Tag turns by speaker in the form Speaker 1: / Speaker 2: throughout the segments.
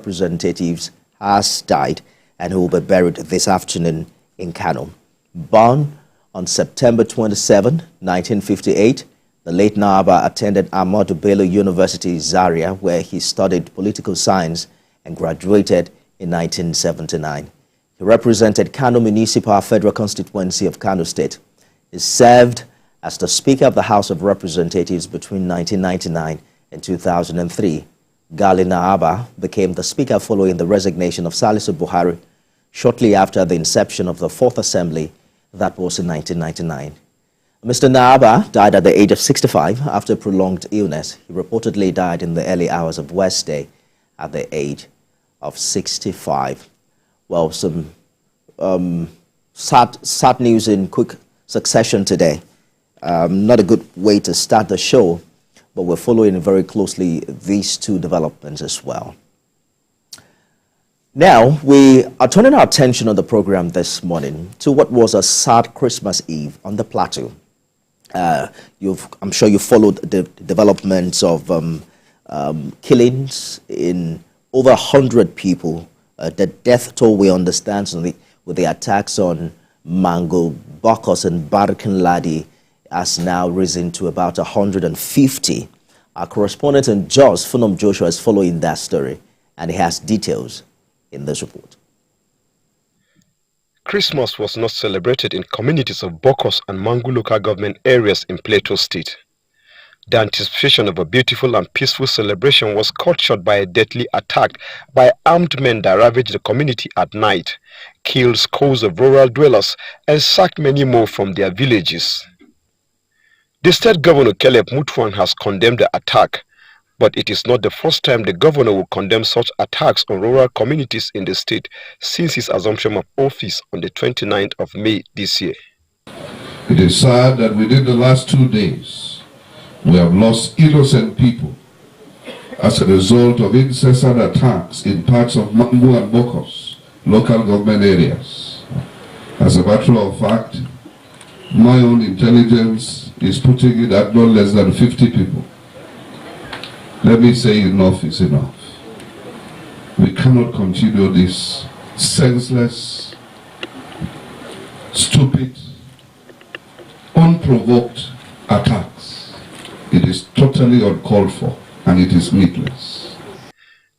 Speaker 1: Representatives has died and who will be buried this afternoon in Kano. Born on September 27, 1958, the late Naaba attended Ahmadu Bello University, Zaria, where he studied political science and graduated in 1979. He represented Kano Municipal Federal Constituency of Kano State. He served as the Speaker of the House of Representatives between 1999 and 2003. Gali Naaba became the Speaker following the resignation of Salisu Buhari shortly after the inception of the Fourth Assembly, that was in 1999. Mr. Naaba died at the age of 65 after prolonged illness. He reportedly died in the early hours of Wednesday at the age of 65. Well, some sad news in quick succession today. Not a good way to start the show, but we're following very closely these two developments as well. Now, we are turning our attention on the program this morning to what was a sad Christmas Eve on the Plateau. I'm sure you followed the developments of killings in over 100 people. The death toll, we understand, with the attacks on Mango, Bokos, and Barkin Ladi has now risen to about 150. Our correspondent in Jos, Funom Joshua, is following that story, and he has details in this report.
Speaker 2: Christmas was not celebrated in communities of Bokos and Mangu local government areas in Plateau State. The anticipation of a beautiful and peaceful celebration was cut short by a deadly attack by armed men that ravaged the community at night, killed scores of rural dwellers, and sacked many more from their villages. The state governor, Caleb Mutfwang, has condemned the attack, but it is not the first time the governor will condemn such attacks on rural communities in the state since his assumption of office on the 29th of May this year.
Speaker 3: It is sad that within the last 2 days, we have lost innocent people as a result of incessant attacks in parts of Mangu and Bokos, local government areas. As a matter of fact, my own intelligence is putting it at no less than 50 people. Let me say enough is enough. We cannot continue this senseless, stupid, unprovoked attacks. It is totally uncalled for and it is needless.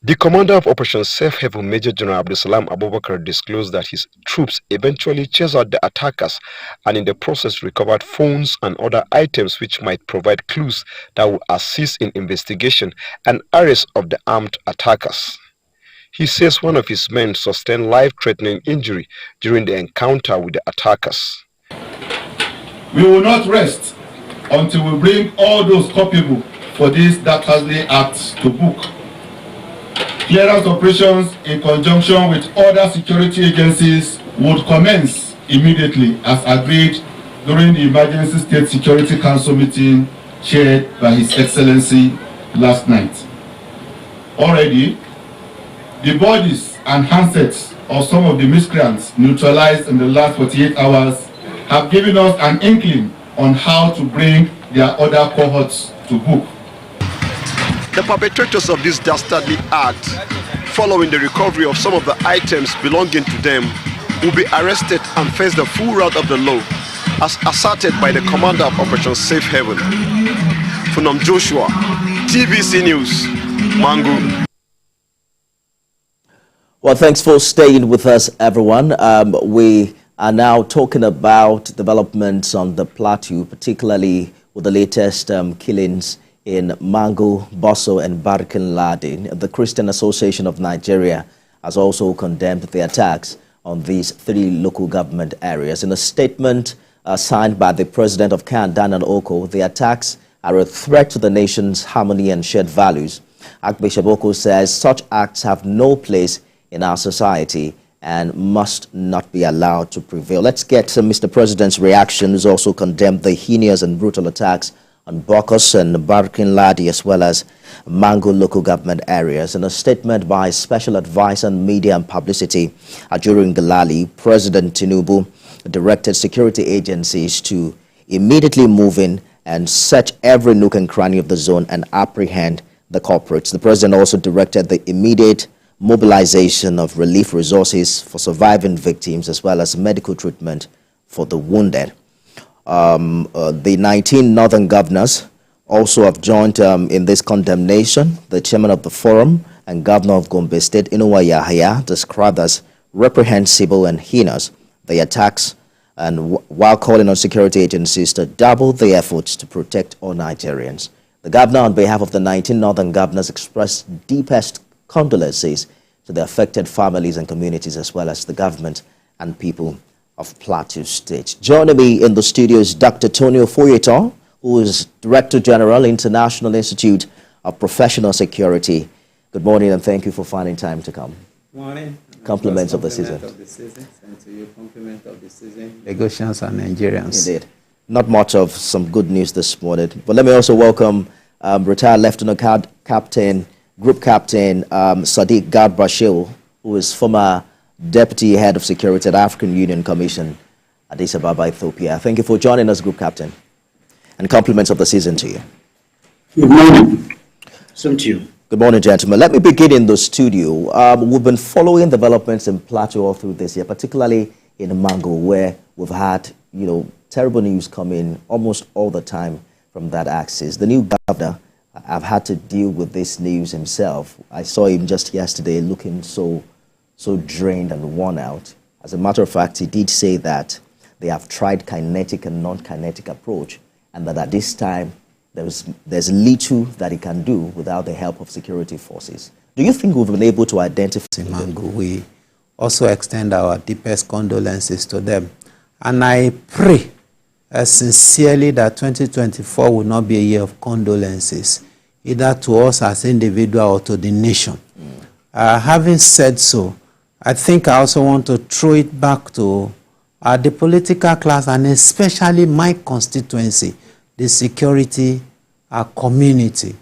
Speaker 2: The commander of Operation Safe Haven, Major General Abdulsalam Abubakar, disclosed that his troops eventually chased out the attackers and in the process recovered phones and other items which might provide clues that will assist in investigation and arrest of the armed attackers. He says one of his men sustained life-threatening injury during the encounter with the attackers.
Speaker 4: We will not rest until we bring all those culpable for these dastardly acts to book. Clearance operations in conjunction with other security agencies would commence immediately as agreed during the Emergency State Security Council meeting chaired by His Excellency last night. Already, the bodies and handsets of some of the miscreants neutralized in the last 48 hours have given us an inkling on how to bring their other cohorts to book.
Speaker 2: The perpetrators of this dastardly act, following the recovery of some of the items belonging to them, will be arrested and face the full wrath of the law, as asserted by the commander of Operation Safe Haven. Funom Joshua, TVC News, Mangu.
Speaker 1: Well, thanks for staying with us, everyone. We are now talking about developments on the Plateau, particularly with the latest killings in Mango, Bosso, and Barkin Ladi. The Christian Association of Nigeria has also condemned the attacks on these 3 local government areas. In a statement signed by the president of CAN, Daniel Oko, the attacks are a threat to the nation's harmony and shared values. Archbishop Oko says such acts have no place in our society and must not be allowed to prevail. Let's get Mr. President's reaction, who's also condemned the heinous and brutal attacks on Bokos and Barkin Ladi as well as Mango local government areas. In a statement by Special Advisor on Media and Publicity during the rally, President Tinubu directed security agencies to immediately move in and search every nook and cranny of the zone and apprehend the culprits. The president also directed the immediate mobilization of relief resources for surviving victims, as well as medical treatment for the wounded. The 19 northern governors also have joined in this condemnation. The chairman of the forum and governor of Gombe State, Inuwa Yahaya, described as reprehensible and heinous the attacks, and while calling on security agencies to double the efforts to protect all Nigerians. The governor, on behalf of the 19 northern governors, expressed deepest condolences to the affected families and communities, as well as the government and people of Plateau State. Joining me in the studio is Dr. Tonio Foyeton, who is Director General, International Institute of Professional Security. Good morning, and thank you for finding time to come.
Speaker 5: Morning.
Speaker 1: Compliments of the season.
Speaker 5: And to you, compliment of the season. Lagosians and Nigerians.
Speaker 1: Indeed. Not much of some good news this morning. But let me also welcome retired Lieutenant Captain, Group Captain Sadiq Garbashil, who is former Deputy Head of Security at African Union Commission, Addis Ababa, Ethiopia. Thank you for joining us, Group Captain. And compliments of the season to you.
Speaker 6: Good morning. Same to you.
Speaker 1: Good morning, gentlemen. Let me begin in the studio. We've been following developments in Plateau all through this year, particularly in Mango, where we've had, terrible news coming almost all the time from that axis. The new governor, I've had to deal with this news himself. I saw him just yesterday looking so drained and worn out. As a matter of fact, he did say that they have tried kinetic and non-kinetic approach, and that at this time, there's little that he can do without the help of security forces. Do you think we've been able to identify
Speaker 5: Mango? We also extend our deepest condolences to them. And I pray sincerely that 2024 will not be a year of condolences, either to us as individuals or to the nation. Having said so, I think I also want to throw it back to the political class, and especially my constituency, the security community.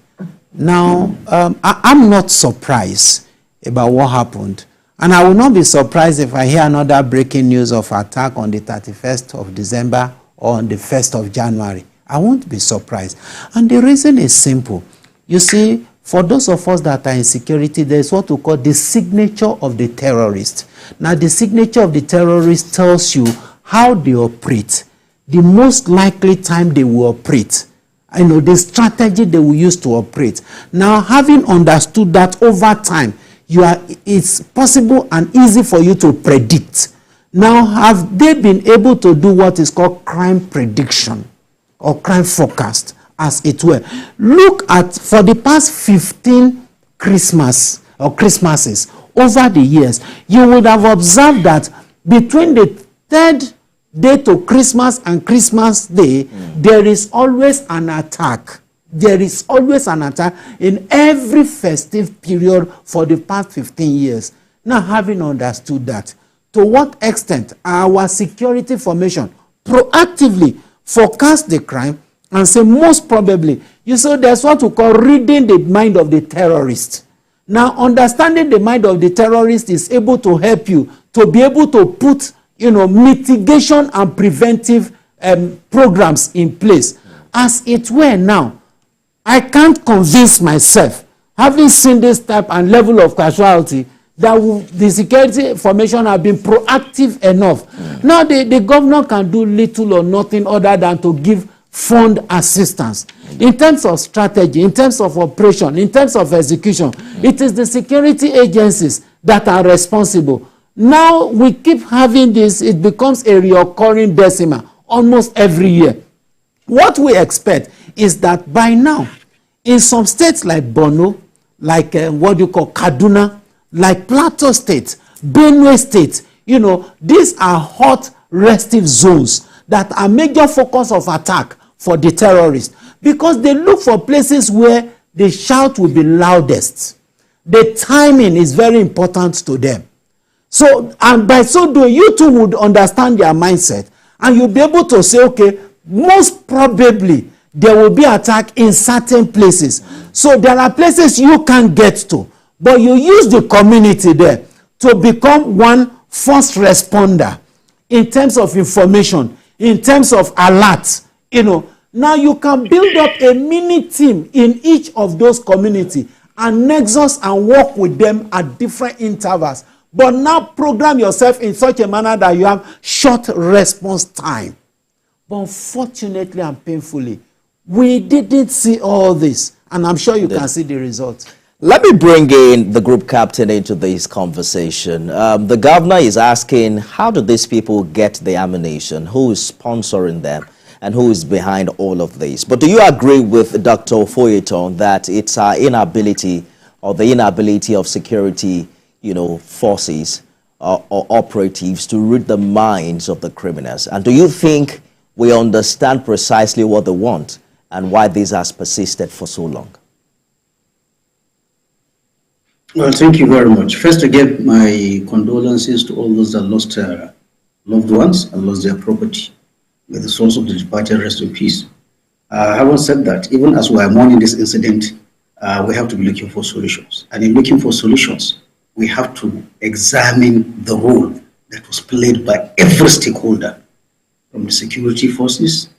Speaker 5: Now, I'm not surprised about what happened. And I will not be surprised if I hear another breaking news of attack on the 31st of December or on the 1st of January. I won't be surprised. And the reason is simple. You see, for those of us that are in security, there's what we call the signature of the terrorist. Now, the signature of the terrorist tells you how they operate, the most likely time they will operate, the strategy they will use to operate. Now, having understood that over time, it's possible and easy for you to predict. Now, have they been able to do what is called crime prediction or crime forecast, as it were? Look at, for the past 15 Christmases over the years, you would have observed that between the third day to Christmas and Christmas Day, there is always an attack. There is always an attack in every festive period for the past 15 years. Now, having understood that, to what extent our security formation proactively forecast the crime and say most probably, there's what we call reading the mind of the terrorist. Now, understanding the mind of the terrorist is able to help you to be able to put mitigation and preventive programs in place. As it were now, I can't convince myself, having seen this type and level of casualty, that the security formation have been proactive enough. Now, the governor can do little or nothing other than to give fund assistance. In terms of strategy, in terms of operation, in terms of execution, it is the security agencies that are responsible. Now we keep having this, it becomes a recurring decimal almost every year. What we expect is that by now, in some states like Borno, like Kaduna, like Plateau State, Benue State, these are hot restive zones that are major focus of attack for the terrorists, because they look for places where the shout will be loudest. The timing is very important to them. So, and by so doing, you too would understand their mindset, and you'll be able to say, okay, most probably there will be attack in certain places. So there are places you can't get to, but you use the community there to become one first responder in terms of information, in terms of alerts. Now you can build up a mini team in each of those communities and nexus and work with them at different intervals. But now program yourself in such a manner that you have short response time. But unfortunately and painfully, we didn't see all this. And I'm sure you can see the results.
Speaker 1: Let me bring in the group captain into this conversation. The governor is asking, how do these people get the ammunition? Who is sponsoring them? And who is behind all of this? But do you agree with Dr. Ofoyeton that it's our inability or the inability of security, forces or operatives to read the minds of the criminals? And do you think we understand precisely what they want and why this has persisted for so long?
Speaker 6: Well, thank you very much. First, again, my condolences to all those that lost loved ones and lost their property. May the souls of the departed rest in peace. Having said that, even as we are mourning this incident, we have to be looking for solutions. And in looking for solutions, we have to examine the role that was played by every stakeholder, from the security forces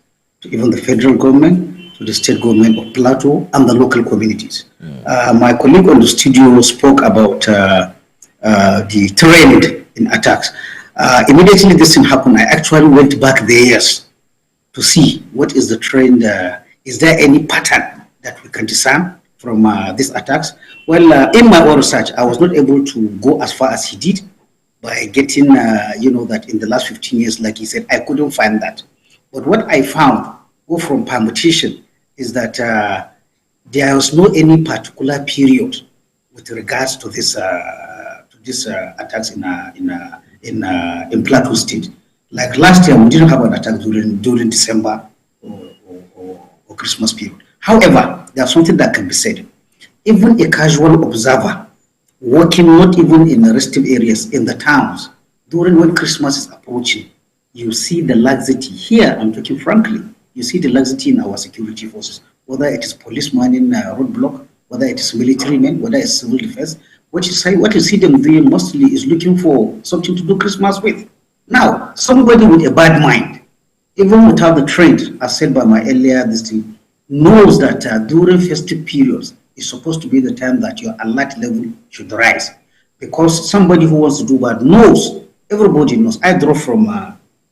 Speaker 6: to even the federal government, to the state government of Plateau and the local communities. My colleague on the studio spoke about the trend in attacks. Immediately this thing happened, I actually went back the years to see what is the trend. Is there any pattern that we can discern from these attacks? Well, in my own research, I was not able to go as far as he did by getting, that in the last 15 years, like he said, I couldn't find that. But what I found, from permutation, is that there was no any particular period with regards to this attacks in Plateau State. Like last year, we didn't have an attack during December or Christmas period. However, there's something that can be said. Even a casual observer working not even in the restive areas in the towns during when Christmas is approaching, you see the laxity here. I'm talking frankly. You see the laxity in our security forces, whether it is policemen in roadblock, whether it is military men, whether it's civil defense. What you see them doing mostly is looking for something to do Christmas with. Now, somebody with a bad mind, even without the trend, as said by my earlier this thing, knows that during festive periods is supposed to be the time that your alert level should rise. Because somebody who wants to do bad knows, everybody knows. I drove from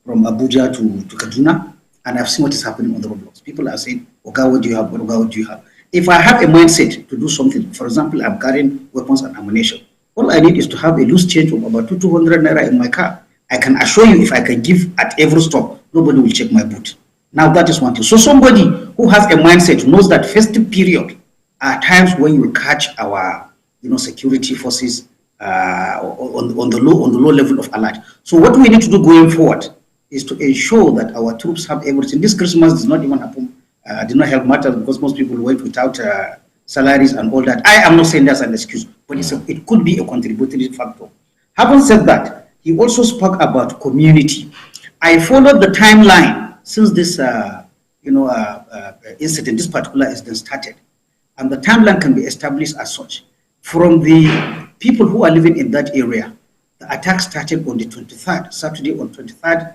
Speaker 6: Abuja to Kaduna, and I've seen what is happening on the roadblocks. People are saying, Oga, what do you have? Oga, what do you have? If I have a mindset to do something, for example, I'm carrying weapons and ammunition, all I need is to have a loose change of about 200 naira in my car. I can assure you, if I can give at every stop, nobody will check my boot. Now that is one thing. So somebody who has a mindset knows that festive period are times when you will catch our security forces on the low level of alert. So what we need to do going forward is to ensure that our troops have everything. This Christmas does not even happen, did not help matters because most people went without salaries and all that. I am not saying that's an excuse, but it could be a contributory factor. Having said that, he also spoke about community. I followed the timeline since this incident, this particular incident started, and the timeline can be established as such. From the people who are living in that area, the attack started on the 23rd, Saturday on 23rd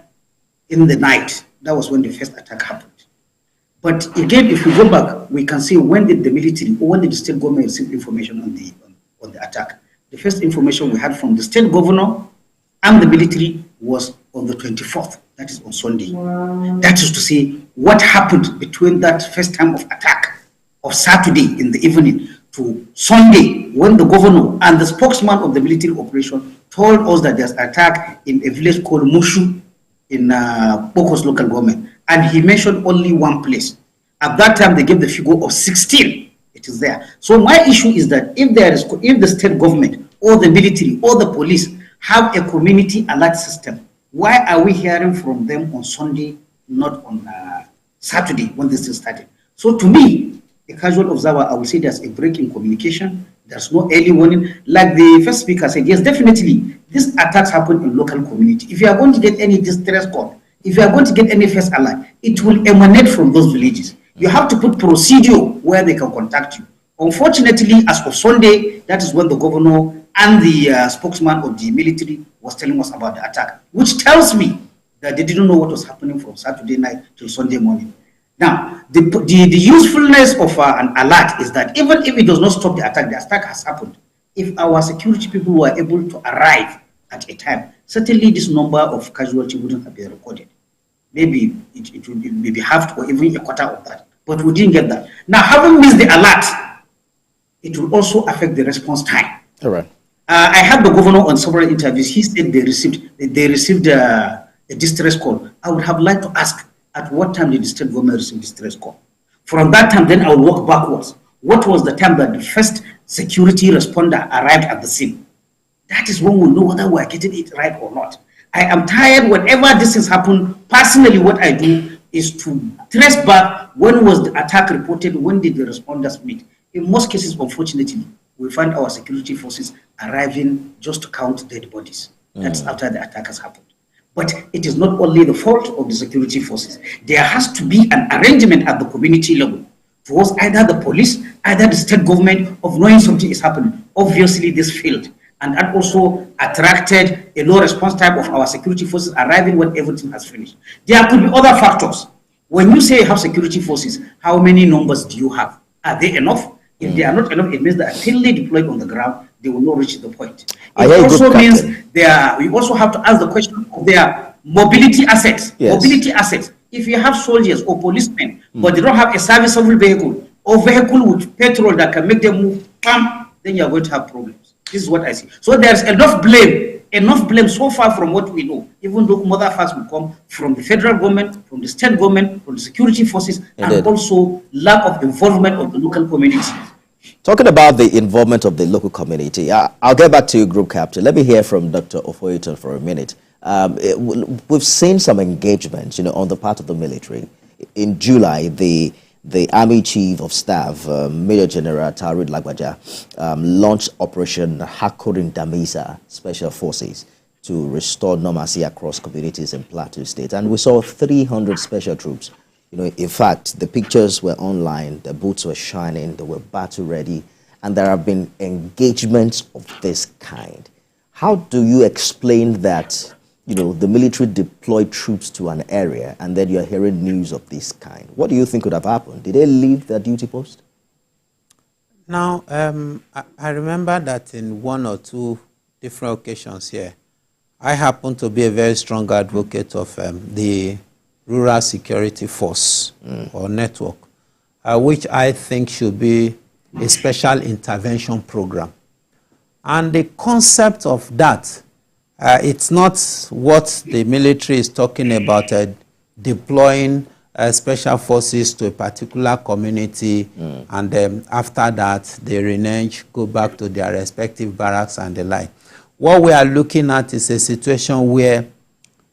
Speaker 6: in the night. That was when the first attack happened. But again, if we go back, we can see when did the military or when did the state government receive information on the attack. The first information we had from the state governor and the military was on the 24th, that is on Sunday. Wow. That is to say, what happened between that first time of attack of Saturday in the evening to Sunday, when the governor and the spokesman of the military operation told us that there's an attack in a village called Mushu in Bokos local government. And he mentioned only one place. At that time, they gave the figure of 16. It is there. So my issue is that if the state government or the military or the police have a community alert system, why are we hearing from them on Sunday, not on Saturday when this is started? So to me, a casual observer, I will say there's a break in communication. There's no early warning. Like the first speaker said, yes, definitely, these attacks happen in local community. If you are going to get any distress call, if you are going to get any first alert, it will emanate from those villages. You have to put procedure where they can contact you. Unfortunately, as of Sunday, that is when the governor and the spokesman of the military was telling us about the attack, which tells me that they didn't know what was happening from Saturday night till Sunday morning. Now, the usefulness of an alert is that even if it does not stop the attack has happened. If our security people were able to arrive at a time, certainly this number of casualties wouldn't have been recorded. Maybe it would be maybe half or even a quarter of that. But we didn't get that. Now, having missed the alert, it will also affect the response time.
Speaker 1: All right.
Speaker 6: I had the governor on several interviews. He said they received a distress call. I would have liked to ask, at what time did the state government receive distress call? From that time, then I will work backwards. What was the time that the first security responder arrived at the scene? That is when we'll know whether we're getting it right or not. I am tired whenever this has happened. Personally, what I do is to trace back when was the attack reported, when did the responders meet. In most cases, unfortunately, we find our security forces arriving just to count dead bodies. That's after the attack has happened. But it is not only the fault of the security forces. There has to be an arrangement at the community level towards either the police, either the state government of knowing something is happening. Obviously, this failed. And that also attracted a low response time of our security forces arriving when everything has finished. There could be other factors. When you say you have security forces, how many numbers do you have? Are they enough? If they are not enough, it means that until they deployed on the ground, they will not reach the point. It also means we also have to ask the question of their mobility assets. Yes. Mobility assets. If you have soldiers or policemen, but they don't have a serviceable vehicle or vehicle with petrol that can make them move, then you're going to have problems. This is what I see. So there's enough blame so far from what we know, even though other facts will come from the federal government, from the state government, from the security forces, and also lack of involvement of the local community.
Speaker 1: Talking about the involvement of the local community, I'll get back to you, Group Captain. Let me hear from Dr. Ofoyton for a minute. We've seen some engagement, on the part of the military. In July, the Army Chief of Staff, Major General Tarid Lagbaja, launched Operation Hakurin Damisa Special Forces to restore normalcy across communities in Plateau State. And we saw 300 special troops. In fact, the pictures were online, the boots were shining, they were battle ready, and there have been engagements of this kind. How do you explain that, the military deployed troops to an area and then you're hearing news of this kind? What do you think could have happened? Did they leave their duty post?
Speaker 5: Now, I remember that in one or two different occasions here, I happen to be a very strong advocate of the Rural Security Force or network, which I think should be a special intervention program. And the concept of that, it's not what the military is talking about, deploying special forces to a particular community, and then after that, they renege, go back to their respective barracks and the like. What we are looking at is a situation where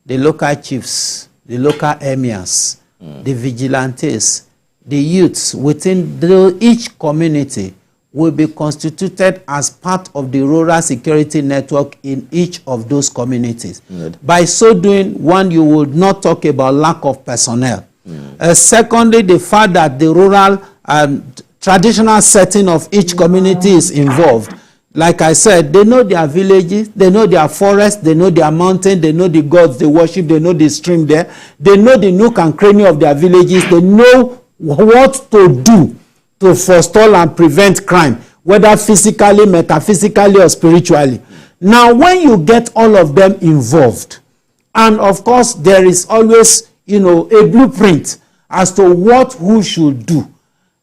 Speaker 5: the local chiefs, the local emirs, the vigilantes, the youths within each community will be constituted as part of the rural security network in each of those communities. By so doing, one, you would not talk about lack of personnel. Secondly, the fact that the rural traditional setting of each community is involved. Like I said, they know their villages, they know their forests, they know their mountain, they know the gods they worship, they know the stream there, they know the nook and cranny of their villages, they know what to do to forestall and prevent crime, whether physically, metaphysically, or spiritually. Now, when you get all of them involved, and of course, there is always, a blueprint as to what who should do.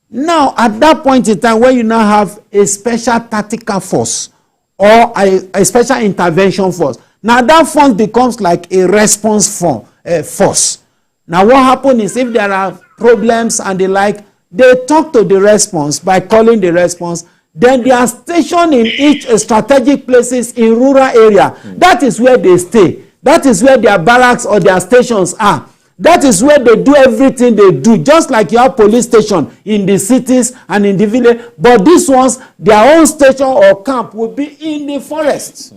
Speaker 5: Now, at that point in time, when you now have a special tactical force or a special intervention force, now that force becomes like a response force. Now, what happens is if there are problems and the like, they talk to the response by calling the response. Then they are stationed in each strategic places in rural area. That is where they stay. That is where their barracks or their stations are. That is where they do everything they do, just like you have police station in the cities and in the village. But these ones, their own station or camp will be in the forests.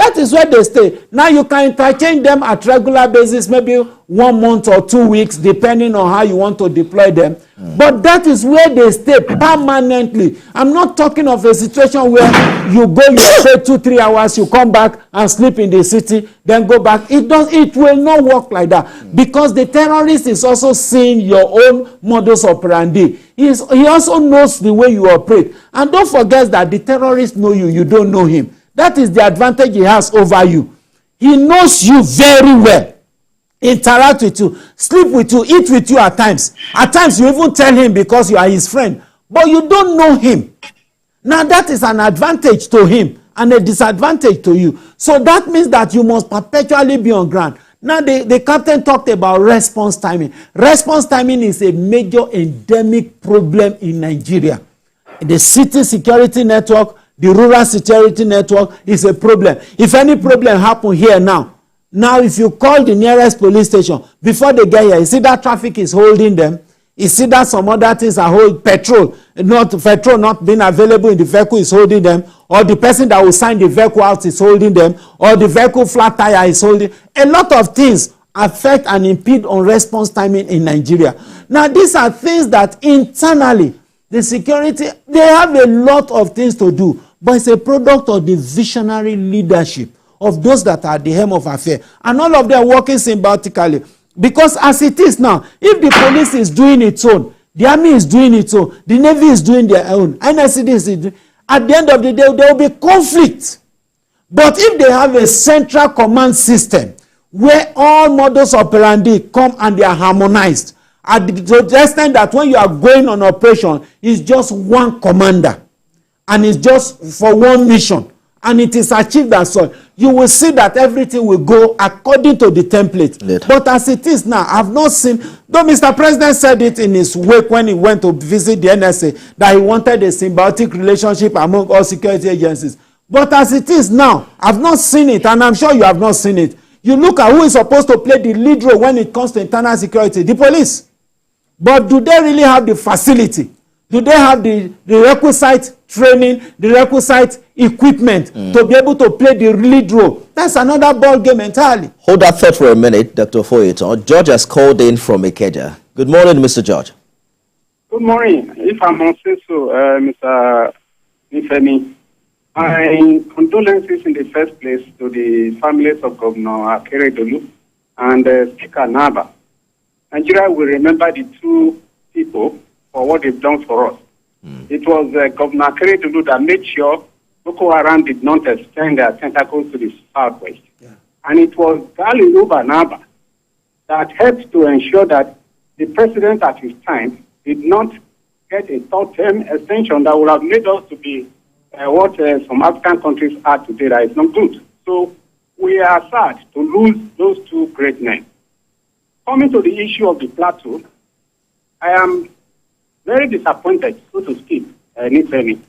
Speaker 5: That is where they stay. Now you can interchange them at regular basis, maybe 1 month or 2 weeks, depending on how you want to deploy them. But that is where they stay permanently. I'm not talking of a situation where you go, you stay 2-3 hours, you come back and sleep in the city, then go back. It will not work like that, because the terrorist is also seeing your own modus operandi. He also knows the way you operate. And don't forget that the terrorists know you, you don't know him. That is the advantage he has over you. He knows you very well. Interact with you, sleep with you, eat with you at times. At times you even tell him because you are his friend. But you don't know him. Now that is an advantage to him and a disadvantage to you. So that means that you must perpetually be on ground. Now the captain talked about response timing. Response timing is a major endemic problem in Nigeria. The city security network, the rural security network is a problem. If any problem happen here now if you call the nearest police station, before they get here, you see that traffic is holding them. You see that some other things are holding, petrol not being available in the vehicle is holding them, or the person that will sign the vehicle out is holding them, or the vehicle flat tire is holding. A lot of things affect and impede on response timing in Nigeria. Now these are things that internally, the security, they have a lot of things to do, but it's a product of the visionary leadership of those that are at the helm of affairs. And all of them working symbiotically. Because as it is now, if the police is doing its own, the army is doing its own, the navy is doing their own, NSCD is doing, at the end of the day, there will be conflict. But if they have a central command system where all modus operandi come and they are harmonized, at the extent that when you are going on operation, it's just one commander and it's just for one mission, and it is achieved as such, you will see that everything will go according to the template. Later. But as it is now, I've not seen, though Mr. President said it in his wake when he went to visit the NSA, that he wanted a symbiotic relationship among all security agencies. But as it is now, I've not seen it, and I'm sure you have not seen it. You look at who is supposed to play the lead role when it comes to internal security, the police. But do they really have the facility? Do they have the requisite training, the requisite equipment to be able to play the lead role? That's another ball game entirely.
Speaker 1: Hold that thought for a minute, Dr. Foyeton. George has called in from Ikeja. Good morning, Mr. George.
Speaker 7: Good morning. If I must say so, Mr. Nifemi, my condolences in the first place to the families of Governor Akeredolu and Speaker Naba. Nigeria will remember the two people for what they've done for us. It was Governor Akeredolu that made sure Boko Haram did not extend their tentacles to the southwest. Yeah. And it was Galiluba Naba that helped to ensure that the president at his time did not get a third-term extension that would have made us to be what some African countries are today. That is not good. So we are sad to lose those two great men. Coming to the issue of the Plateau, I am very disappointed, so to speak, Nifemi,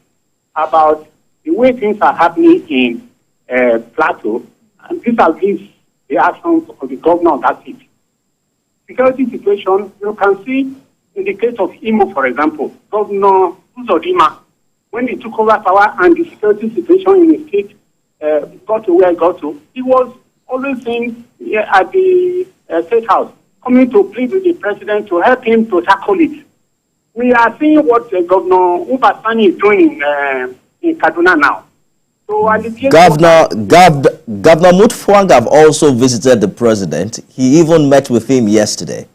Speaker 7: about the way things are happening in Plateau, and vis-a-vis the actions of the governor of that city. Security situation, you can see in the case of Imo, for example, Governor Uzodimma, when he took over power and the security situation in the state got to where it got to, he was always seen at the State House, coming to plead with the president to help him to tackle it. We are seeing what Governor Ubasani is doing in Kaduna now. So
Speaker 1: Governor Mutfwang have also visited the president. He even met with him yesterday.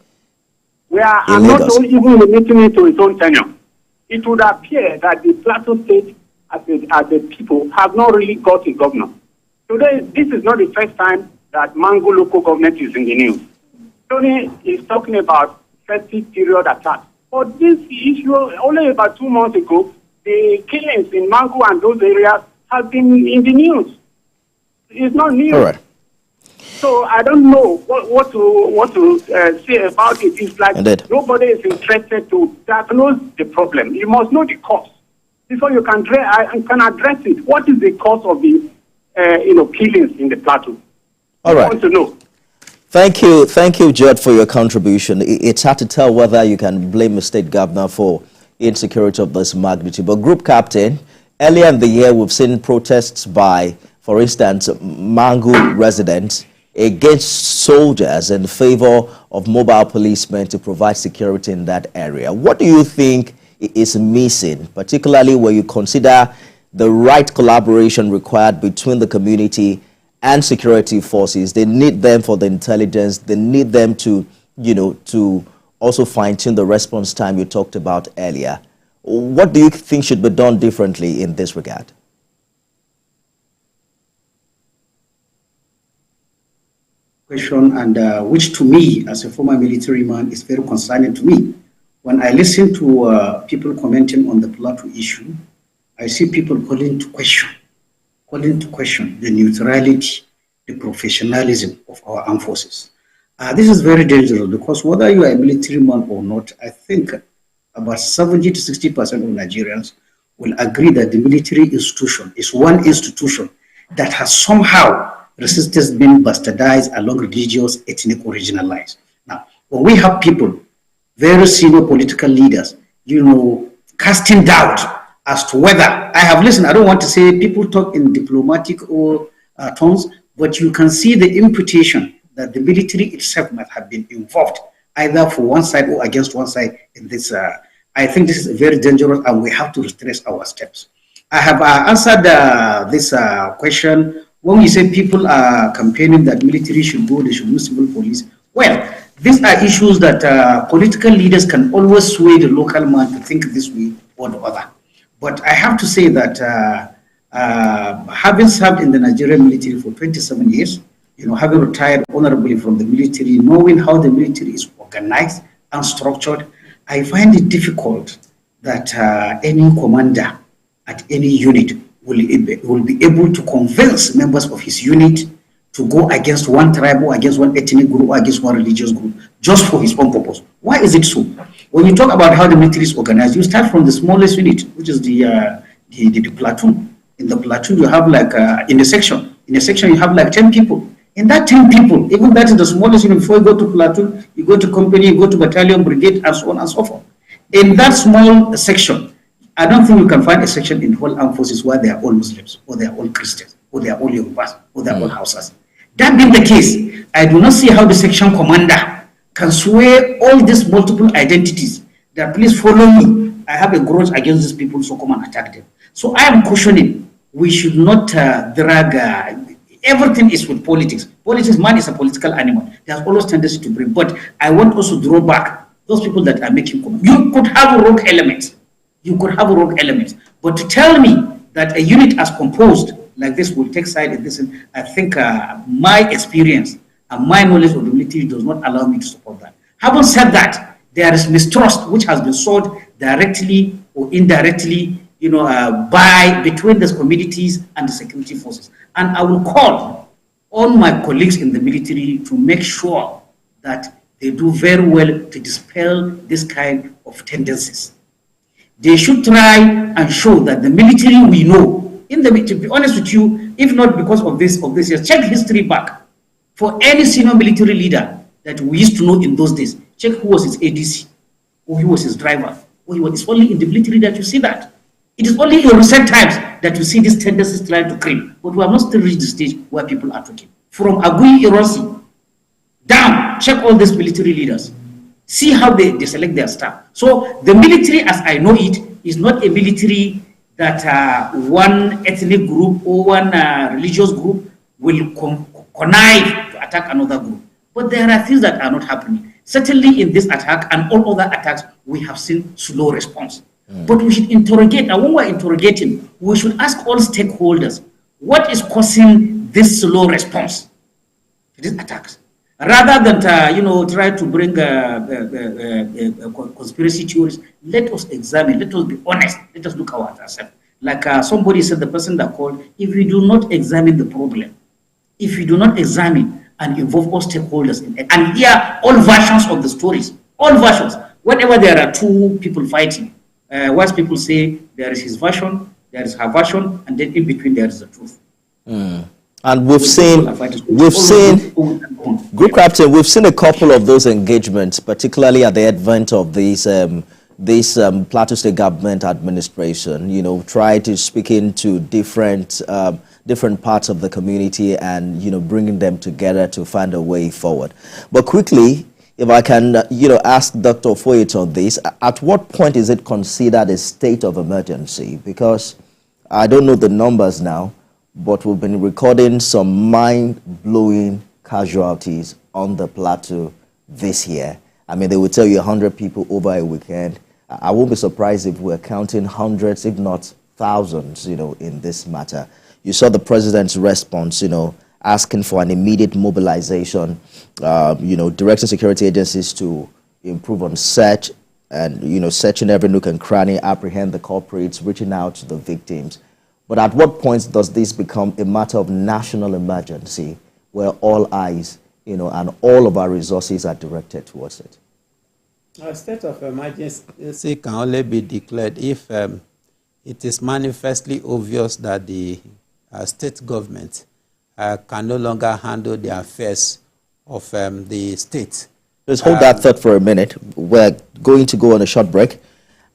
Speaker 7: I'm not even limiting it to his own tenure. It would appear that the Plateau State, as the people, have not really got a governor. Today, this is not the first time that Mangu local government is in the news. Tony is talking about festive period attacks. But this issue, only about 2 months ago, the killings in Mangu and those areas have been in the news. It's not new.
Speaker 1: All right.
Speaker 7: So I don't know what to say about it. It's like nobody is interested to diagnose the problem. You must know the cause before you can address it. What is the cause of the killings in the Plateau?
Speaker 1: All right.
Speaker 7: I want to know.
Speaker 1: Thank you, Judd, for your contribution. It's hard to tell whether you can blame a state governor for insecurity of this magnitude. But Group Captain, earlier in the year, we've seen protests by for instance, Mangu residents against soldiers in favor of mobile policemen to provide security in that area. What do you think is missing, particularly when you consider the right collaboration required between the community and security forces? They need them for the intelligence. They need them to, to also fine-tune the response time you talked about earlier. What do you think should be done differently in this regard?
Speaker 6: Question, and which to me, as a former military man, is very concerning to me. When I listen to people commenting on the Plateau issue, I see people calling to question the neutrality, the professionalism of our armed forces. This is very dangerous because whether you are a military man or not, I think about 70 to 60% of Nigerians will agree that the military institution is one institution that has somehow resisted being bastardized along religious, ethnic, or regional lines. Now, when we have people, very senior political leaders, casting doubt as to whether, I have listened, I don't want to say people talk in diplomatic or tones, but you can see the imputation that the military itself might have been involved, either for one side or against one side in this. I think this is very dangerous and we have to retrace our steps. I have answered this question. When we say people are campaigning that military should go, they should use civil police. Well, these are issues that political leaders can always sway the local man to think this way or the other. But I have to say that having served in the Nigerian military for 27 years, having retired honorably from the military, knowing how the military is organized and structured, I find it difficult that any commander at any unit will be able to convince members of his unit to go against one tribe or against one ethnic group or against one religious group just for his own purpose. Why is it so? When you talk about how the military is organized, you start from the smallest unit, which is the platoon. In the platoon, you have like, in a section you have like 10 people. In that 10 people, even that is the smallest unit, before you go to platoon, you go to company, you go to battalion, brigade, and so on and so forth. In that small section, I don't think you can find a section in whole armed forces where they are all Muslims, or they are all Christians, or they are all Yorubas, or they are all Hausas. That being the case, I do not see how the section commander can sway all these multiple identities that please follow me. I have a grudge against these people, so come and attack them. So I am cautioning, we should not drag, everything is with politics. Politics, man is a political animal. There's always tendency to bring, but I want also to draw back those people that are making comments. You could have rogue elements. But to tell me that a unit as composed like this will take side in this, I think my experience and my knowledge of the military does not allow me to support that. Having said that, there is mistrust which has been sowed directly or indirectly, between the communities and the security forces. And I will call on my colleagues in the military to make sure that they do very well to dispel this kind of tendencies. They should try and show that the military we know, to be honest with you, if not because of this year, check history back. For any senior military leader that we used to know in those days, check who was his ADC, or who was his driver, or he was. It's only in the military that you see that. It is only in recent times that you see these tendencies trying to creep. But we have not still reached the stage where people are talking. From Agui Ironsi down, check all these military leaders. See how they select their staff. So the military, as I know it, is not a military that one ethnic group or one religious group will connive to attack another group. But there are things that are not happening. Certainly in this attack and all other attacks, we have seen slow response. But we should interrogate, and when we're interrogating, we should ask all stakeholders, what is causing this slow response to these attacks? Rather than try to bring conspiracy theories, let us examine, let us be honest, let us look at ourselves. Like somebody said, the person that called, if we do not examine the problem, if we do not examine and involve all stakeholders and hear all versions of the stories, all versions, whenever there are two people fighting, once people say there is his version, there is her version, and then in between there is the truth.
Speaker 1: And we've seen, Group Captain, we've seen a couple of those engagements, particularly at the advent of this Plateau State Government administration, try to speak into different different parts of the community and, bringing them together to find a way forward. But quickly, if I can, ask Dr. Foyet on this, at what point is it considered a state of emergency? Because I don't know the numbers now, but we've been recording some mind-blowing casualties on the plateau this year. I mean, they will tell you 100 people over a weekend. I won't be surprised if we're counting hundreds, if not thousands, in this matter. You saw the president's response, asking for an immediate mobilization, directing security agencies to improve on search and, searching every nook and cranny, apprehend the culprits, reaching out to the victims. But at what point does this become a matter of national emergency where all eyes, and all of our resources are directed towards it?
Speaker 5: A state of emergency can only be declared if it is manifestly obvious that the state government can no longer handle the affairs of the state.
Speaker 1: Let's hold that thought for a minute. We're going to go on a short break,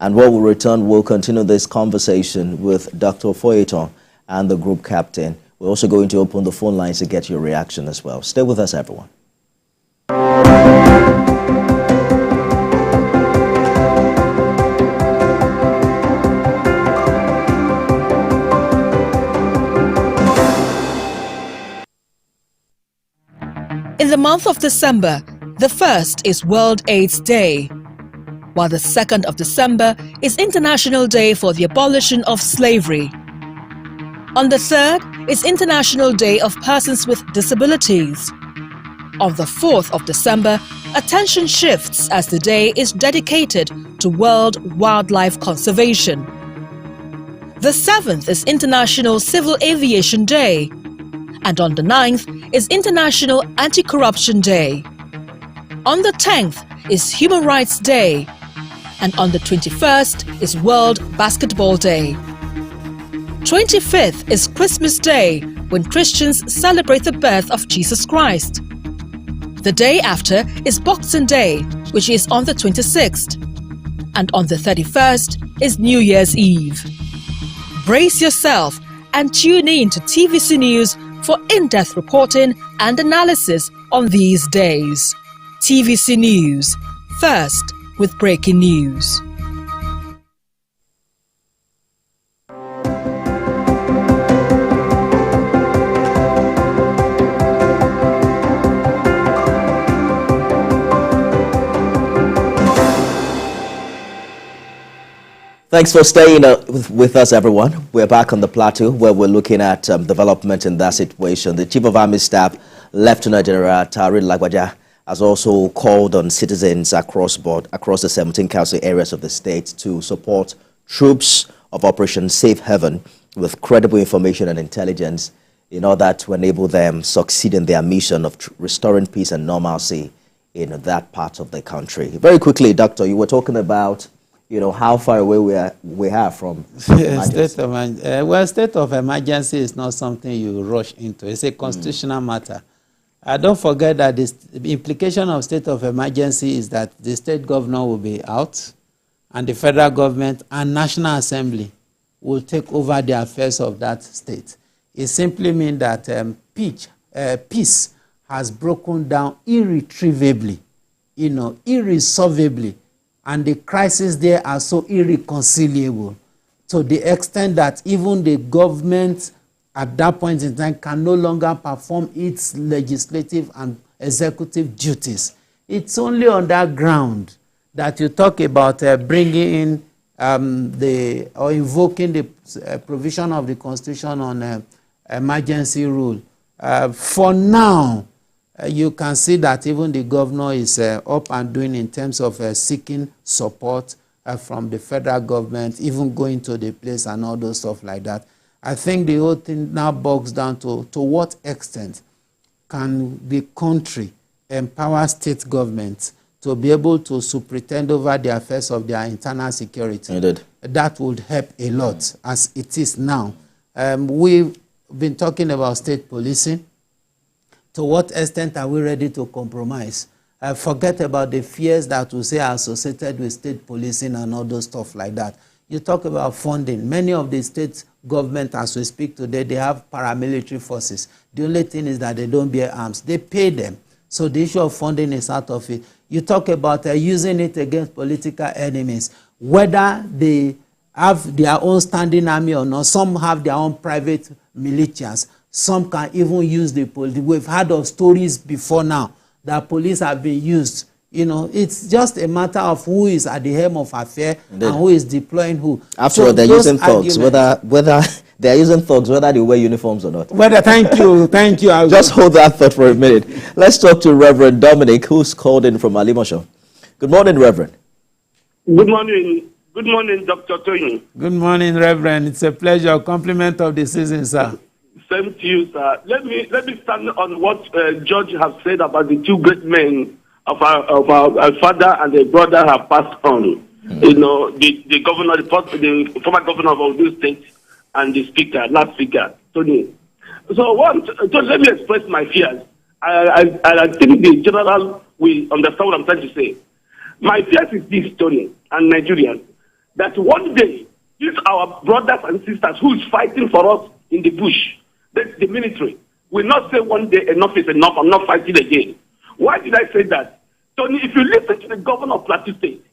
Speaker 1: and when we return, we'll continue this conversation with Dr. Foyet and the group captain. We're also going to open the phone lines to get your reaction as well. Stay with us, everyone.
Speaker 8: In the month of December, the 1st is World AIDS Day, while the 2nd of December is International Day for the Abolition of Slavery. On the 3rd is International Day of Persons with Disabilities. On the 4th of December, attention shifts as the day is dedicated to World Wildlife Conservation. The 7th is International Civil Aviation Day, and on the 9th is International Anti-Corruption Day. On the 10th is Human Rights Day, and on the 21st is World Basketball Day. 25th is Christmas Day, when Christians celebrate the birth of Jesus Christ. The day after is Boxing Day, which is on the 26th, and on the 31st is New Year's Eve. Brace yourself and tune in to TVC News for in-depth reporting and analysis on these days. TVC News, first with breaking news.
Speaker 1: Thanks for staying with us, everyone. We're back on the plateau where we're looking at development in that situation. The Chief of Army Staff, Lieutenant General Tari Lagwaja, has also called on citizens across the 17 council areas of the state to support troops of Operation Safe Haven with credible information and intelligence in order to enable them succeed in their mission of restoring peace and normalcy in that part of the country. Very quickly, Doctor, you were talking about how far away we are from
Speaker 5: state of emergency is not something you rush into. It's a constitutional matter. Don't forget that the implication of state of emergency is that the state governor will be out, and the federal government and National Assembly will take over the affairs of that state. It simply means that peace has broken down irretrievably, irresolvably. And the crises there are so irreconcilable to the extent that even the government at that point in time can no longer perform its legislative and executive duties. It's only on that ground that you talk about bringing in invoking the provision of the Constitution on emergency rule. For now, you can see that even the governor is up and doing in terms of seeking support from the federal government, even going to the place and all those stuff like that. I think the whole thing now bogs down to what extent can the country empower state governments to be able to superintend over the affairs of their internal security.
Speaker 1: Indeed.
Speaker 5: That would help a lot as it is now. We've been talking about state policing. To what extent are we ready to compromise? Forget about the fears that we say are associated with state policing and all those stuff like that. You talk about funding. Many of the state government, as we speak today, they have paramilitary forces. The only thing is that they don't bear arms. They pay them. So the issue of funding is out of it. You talk about using it against political enemies, whether they have their own standing army or not. Some have their own private militias. Some can even use the police. We've heard of stories before now that police have been used. You know, it's just a matter of who is at the helm of affair and who is deploying who.
Speaker 1: After all, they're using thugs, whether they're using thugs, whether they wear uniforms or not.
Speaker 5: Thank you.
Speaker 1: Just hold that thought for a minute. Let's talk to Reverend Dominic, who's called in from Alimosho. Good morning, Reverend.
Speaker 9: Good morning. Good morning, Dr. Tony.
Speaker 5: Good morning, Reverend. It's a pleasure. Compliment of the season, sir.
Speaker 9: Same to you, sir. Let me stand on what George has said about the two great men of our father and the brother have passed on. You know, the governor, the former governor of Ondo State, and the speaker, last speaker, Tony. So let me express my fears. I think the general will understand what I'm trying to say. My fears is this, Tony, and Nigerians, that one day, these our brothers and sisters who is fighting for us in the bush, the military, will not say one day enough is enough, I'm not fighting again. Why did I say that? Tony, if you listen to the governor of Plateau State,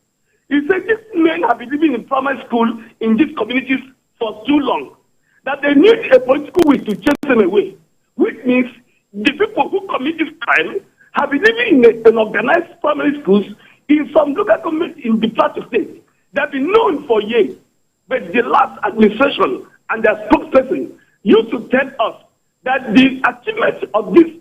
Speaker 9: he said these men have been living in primary school in these communities for too long, that they need a political will to chase them away, which means the people who commit this crime have been living in organized primary schools in some local government in the Plateau State. They have been known for years, but the last administration and their spokesperson used to tell us that the achievement of this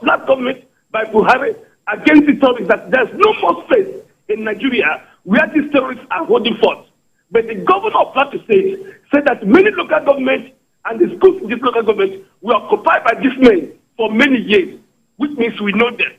Speaker 9: last government by Buhari against the terrorists, that there's no more space in Nigeria where these terrorists are holding forth. But the governor of Plateau State said that many local governments and the schools in this local government were occupied by these men for many years, which means we know them.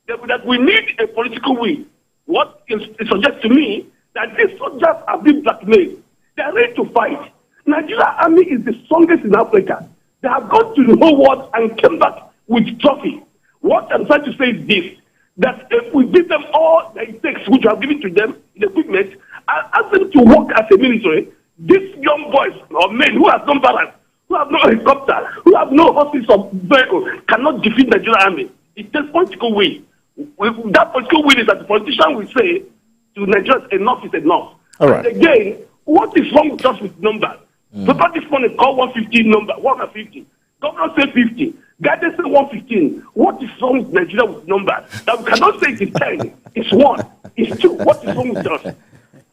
Speaker 9: That we need a political will. What it suggests to me that these soldiers have been blackmailed. They are ready to fight. Nigeria army is the strongest in Africa. They have gone to the whole world and came back with trophy. What I'm trying to say is this, that if we give them all that it takes, which we have given to them in equipment, and ask them to work as a military, these young boys or men who have no balance, who have no helicopter, who have no horses or vehicle, cannot defeat the Nigerian army. It takes political will. That political will is that the politician will say to Nigeria, enough is enough.
Speaker 1: All right.
Speaker 9: And again, what is wrong with us with numbers? People this morning call 150 number, 150. Governor say 50. Guidance say 115. What is wrong with Nigeria with numbers? That we cannot say it is 10. It's 1. It's 2. What is wrong with us?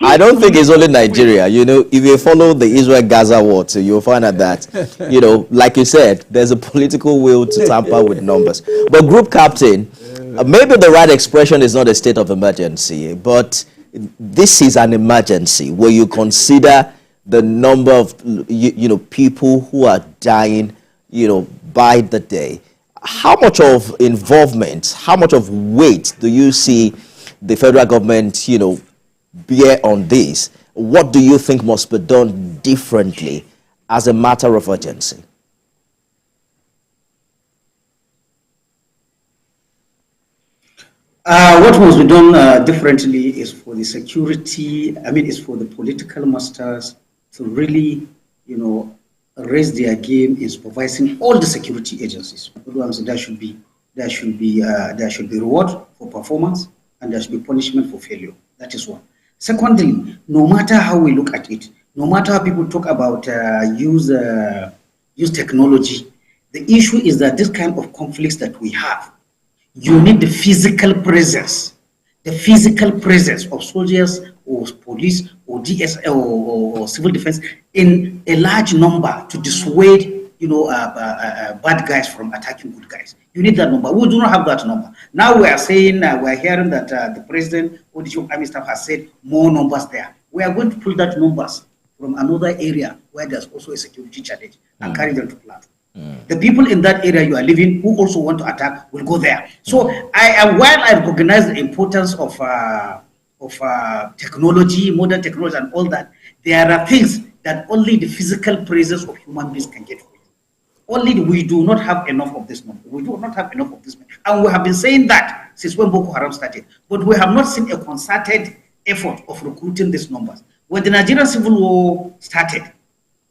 Speaker 1: I don't think it's only Nigeria. You know, if you follow the Israel-Gaza war, so you'll find out that, you know, like you said, there's a political will to tamper with numbers. But Group Captain, maybe the right expression is not a state of emergency, but this is an emergency where you consider the number of, you know, people who are dying, you know, by the day. How much of involvement, how much of weight do you see the federal government, you know, bear on this? What do you think must be done differently as a matter of urgency?
Speaker 6: What must be done differently is for the security, is for the political masters to really, you know, raise their game in supervising all the security agencies. There should be reward for performance, and there should be punishment for failure. That is one. Secondly, no matter how we look at it, no matter how people talk about use technology, the issue is that this kind of conflicts that we have, you need the physical presence of soldiers or police or DSL or civil defense in a large number to dissuade, you know, bad guys from attacking good guys. You need that number. We do not have that number. Now we are saying, we are hearing that the president or the chief army staff has said more numbers there. We are going to pull that numbers from another area where there's also a security challenge and carry them to Plateau. The people in that area you are living who also want to attack will go there. So while I recognize the importance of technology, modern technology and all that, there are things that only the physical presence of human beings can get. Only we do not have enough of this number. We do not have enough of this. And we have been saying that since when Boko Haram started. But we have not seen a concerted effort of recruiting these numbers. When the Nigerian Civil War started,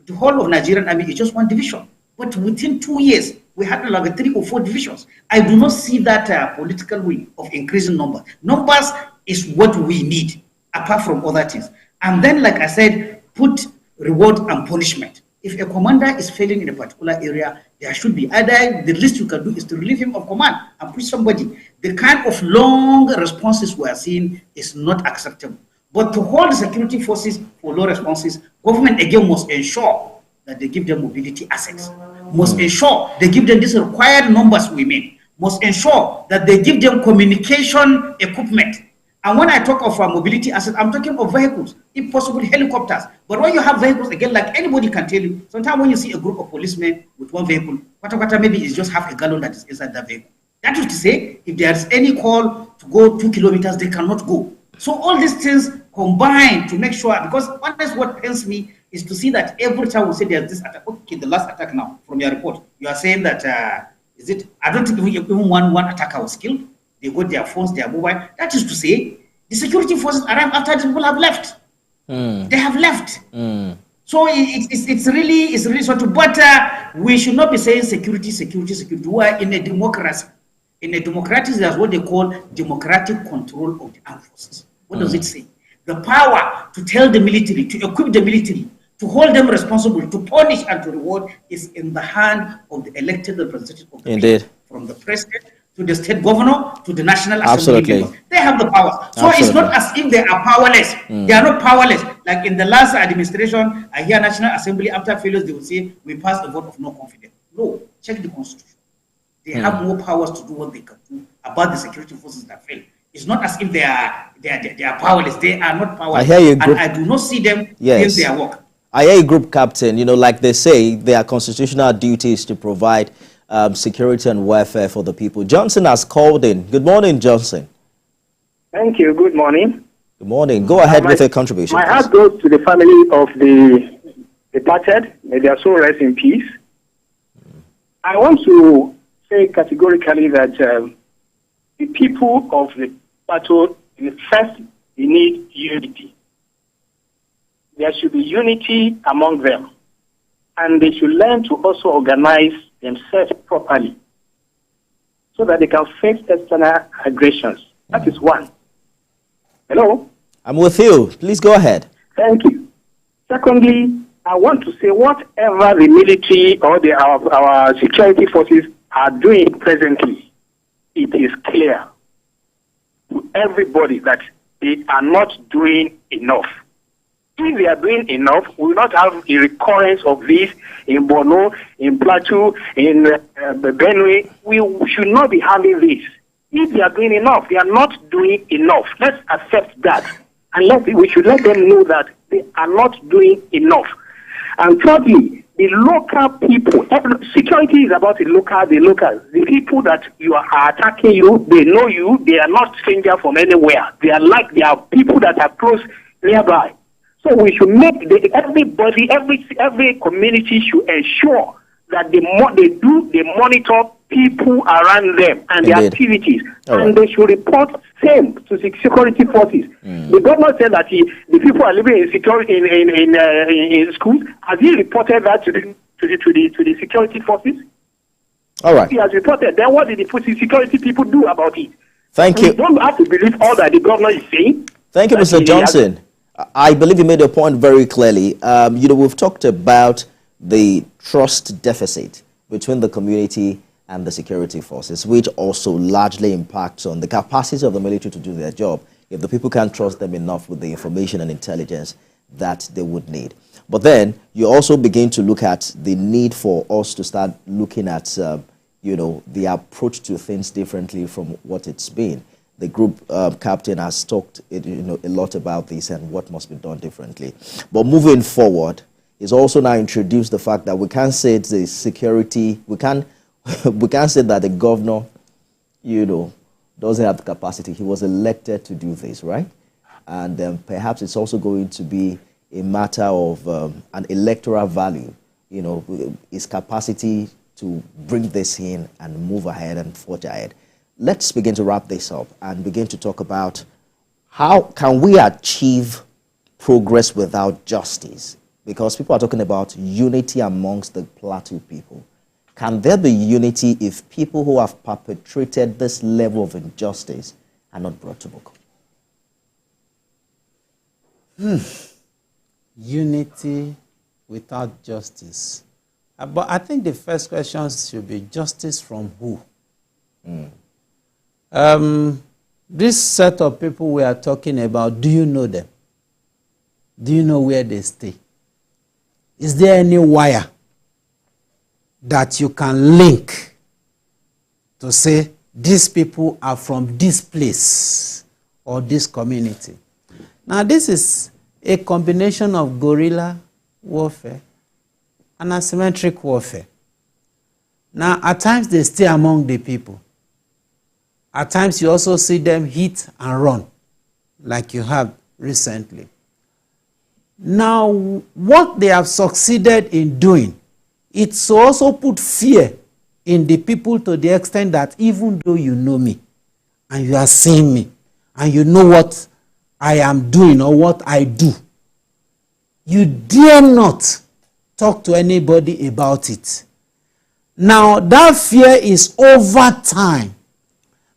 Speaker 6: the whole of Nigerian army is just one division. But within 2 years, we had like 3 or 4 divisions. I do not see that political will of increasing numbers. Numbers is what we need, apart from other things. And then, like I said, put reward and punishment. If a commander is failing in a particular area, there should be either the least you can do is to relieve him of command and put somebody. The kind of long responses we are seeing is not acceptable. But to hold the security forces for low responses, government again must ensure that they give them mobility assets, must ensure they give them these required numbers we mean, must ensure that they give them communication equipment. And when I talk of mobility assets, I'm talking of vehicles, if possible helicopters. But when you have vehicles, again, like anybody can tell you, sometimes when you see a group of policemen with one vehicle, maybe it's just half a gallon that is inside that vehicle. That is to say, if there's any call to go 2 kilometers, they cannot go. So all these things combine to make sure, because honestly, what pains me is to see that every time we say there's this attack, okay, the last attack now, from your report, you are saying that, I don't think even one attacker was killed. They got their phones, their mobile. That is to say, the security forces arrive after the people have left. They have left. So it's really sort of, but we should not be saying security. We are in a democracy. In a democracy, that's what they call democratic control of the armed forces. What does it say? The power to tell the military, to equip the military, to hold them responsible, to punish and to reward is in the hand of the elected representative of the people, from the president to the state governor to the national assembly. They have the power. So it's not as if they are powerless. They are not powerless. Like in the last administration, I hear National Assembly after failures, they will say, we passed a vote of no confidence. No, check the constitution. They have more powers to do what they can do about the security forces that fail. It's not as if they are powerless. They are not powerless.
Speaker 1: I hear you,
Speaker 6: and I do not see them doing their work.
Speaker 1: I hear you, Group Captain. You know, like they say, their constitutional duty is to provide security and welfare for the people. Johnson has called in. Good morning, Johnson.
Speaker 10: Thank you. Good morning.
Speaker 1: Good morning. Go ahead with your contribution.
Speaker 10: My heart goes to the family of the departed. May their soul rest in peace. I want to say categorically that the people of the Plateau, first, they need unity. There should be unity among them. And they should learn to also organize themselves properly so that they can face external aggressions. That is one. Hello?
Speaker 1: I'm with you. Please go ahead.
Speaker 10: Thank you. Secondly, I want to say whatever the military or our security forces are doing presently, it is clear to everybody that they are not doing enough. If they are doing enough, we will not have a recurrence of this in Borno, in Plateau, in Benue. We should not be having this. If they are doing enough, they are not doing enough. Let's accept that. And we should let them know that they are not doing enough. And thirdly, the local people, security is about the locals. The people that you are attacking you, they know you, they are not strangers from anywhere. They are people that are close nearby. So we should make everybody, every community should ensure that they monitor people around them and their activities, and they should report same to the security forces. The governor said that the people are living in security in schools. Has he reported that to the security forces?
Speaker 1: All right.
Speaker 10: He has reported. Then what did the security people do about it?
Speaker 1: Thank you.
Speaker 10: We don't have to believe all that the governor is saying.
Speaker 1: Thank you, Mr. Johnson. I believe you made your point very clearly. You know, we've talked about the trust deficit between the community and the security forces, which also largely impacts on the capacity of the military to do their job if the people can't trust them enough with the information and intelligence that they would need. But then you also begin to look at the need for us to start looking at, you know, the approach to things differently from what it's been. The group captain has talked a lot about this and what must be done differently. But moving forward, he's also now introduced the fact that we can't say it's the security, we can't say that the governor, you know, doesn't have the capacity. He was elected to do this, right? And perhaps it's also going to be a matter of an electoral value, you know, his capacity to bring this in and move ahead and forge ahead. Let's begin to wrap this up and begin to talk about how can we achieve progress without justice? Because people are talking about unity amongst the Plateau people. Can there be unity if people who have perpetrated this level of injustice are not brought to book?
Speaker 5: Unity without justice. But I think the first question should be justice from who? This set of people we are talking about, do you know them? Do you know where they stay? Is there any wire that you can link to say these people are from this place or this community? Now, this is a combination of guerrilla warfare and asymmetric warfare. Now, at times they stay among the people. At times you also see them hit and run, like you have recently. Now, what they have succeeded in doing, it's also put fear in the people to the extent that even though you know me, and you are seeing me, and you know what I am doing or what I do, you dare not talk to anybody about it. Now, that fear is over time,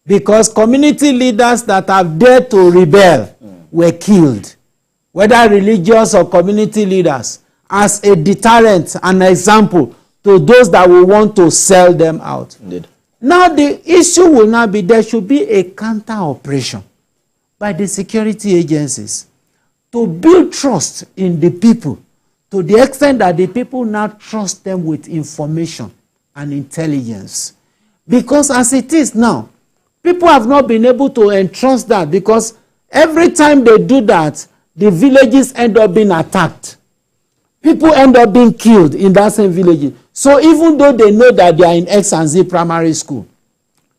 Speaker 5: because community leaders that have dared to rebel were killed, whether religious or community leaders, as a deterrent, an example to those that will want to sell them out.
Speaker 1: Indeed.
Speaker 5: Now the issue will not be there should be a counter operation by the security agencies to build trust in the people to the extent that the people now trust them with information and intelligence. Because as it is now, people have not been able to entrust that, because every time they do that, the villages end up being attacked. People end up being killed in that same village. So even though they know that they are in X and Z primary school,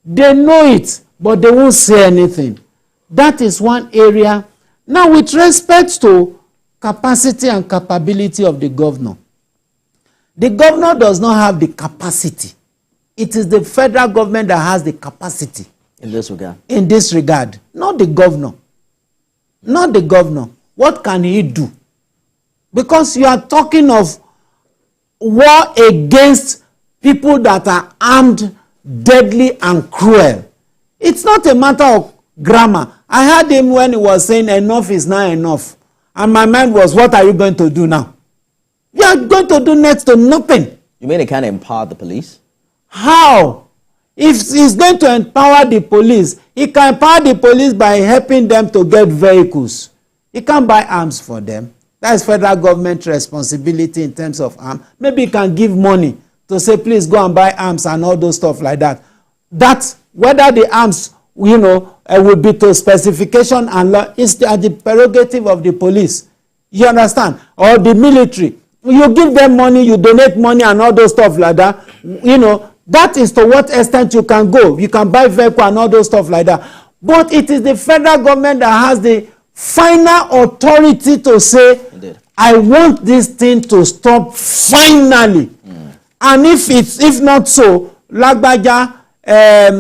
Speaker 5: they know it, but they won't say anything. That is one area. Now, with respect to capacity and capability of the governor does not have the capacity. It is the federal government that has the capacity.
Speaker 1: In this regard? In
Speaker 5: this regard. Not the governor. Not the governor. What can he do? Because you are talking of war against people that are armed, deadly, and cruel. It's not a matter of grammar. I heard him when he was saying enough is not enough. And my mind was, what are you going to do now? You are going to do next to nothing.
Speaker 1: You mean he can't empower the police?
Speaker 5: How? If he's going to empower the police, he can empower the police by helping them to get vehicles. He can't buy arms for them. That is federal government responsibility in terms of arms. Maybe he can give money to say, please go and buy arms and all those stuff like that. That, whether the arms, will be to specification and law, is at the prerogative of the police. You understand? Or the military. You give them money, you donate money and all those stuff like that. That is to what extent you can go. You can buy vehicle and all those stuff like that. But it is the federal government that has the final authority to say, indeed, I want this thing to stop finally. And if not so, Lagbaja,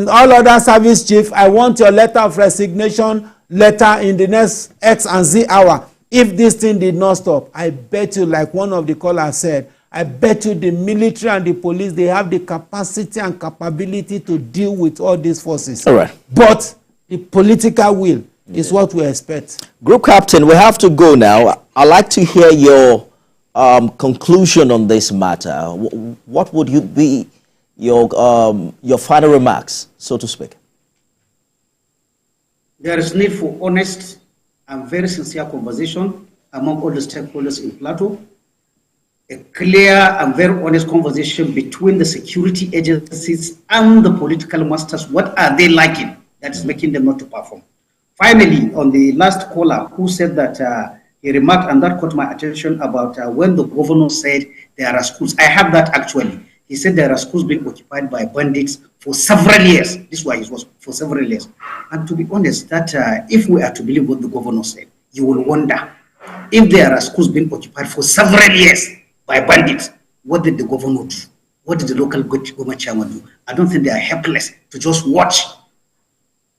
Speaker 5: all other service chief, I want your letter of resignation letter in the next X and Z hour. If this thing did not stop, I bet you, like one of the callers said, I bet you the military and the police, they have the capacity and capability to deal with all these forces.
Speaker 1: All right.
Speaker 5: But the political will is what we expect.
Speaker 1: Group Captain, we have to go now. I'd like to hear your conclusion on this matter. What would you be your final remarks, so to speak?
Speaker 6: There is need for honest and very sincere conversation among all the stakeholders in Plateau. A clear and very honest conversation between the security agencies and the political masters. What are they lacking that is making them not to perform? Finally, on the last caller who said that he remarked, and that caught my attention, about when the governor said there are schools. I have that actually. He said there are schools being occupied by bandits for several years. This is why it was for several years. And to be honest, that if we are to believe what the governor said, you will wonder, if there are schools being occupied for several years by bandits, what did the governor do? What did the local government chairman do? I don't think they are helpless to just watch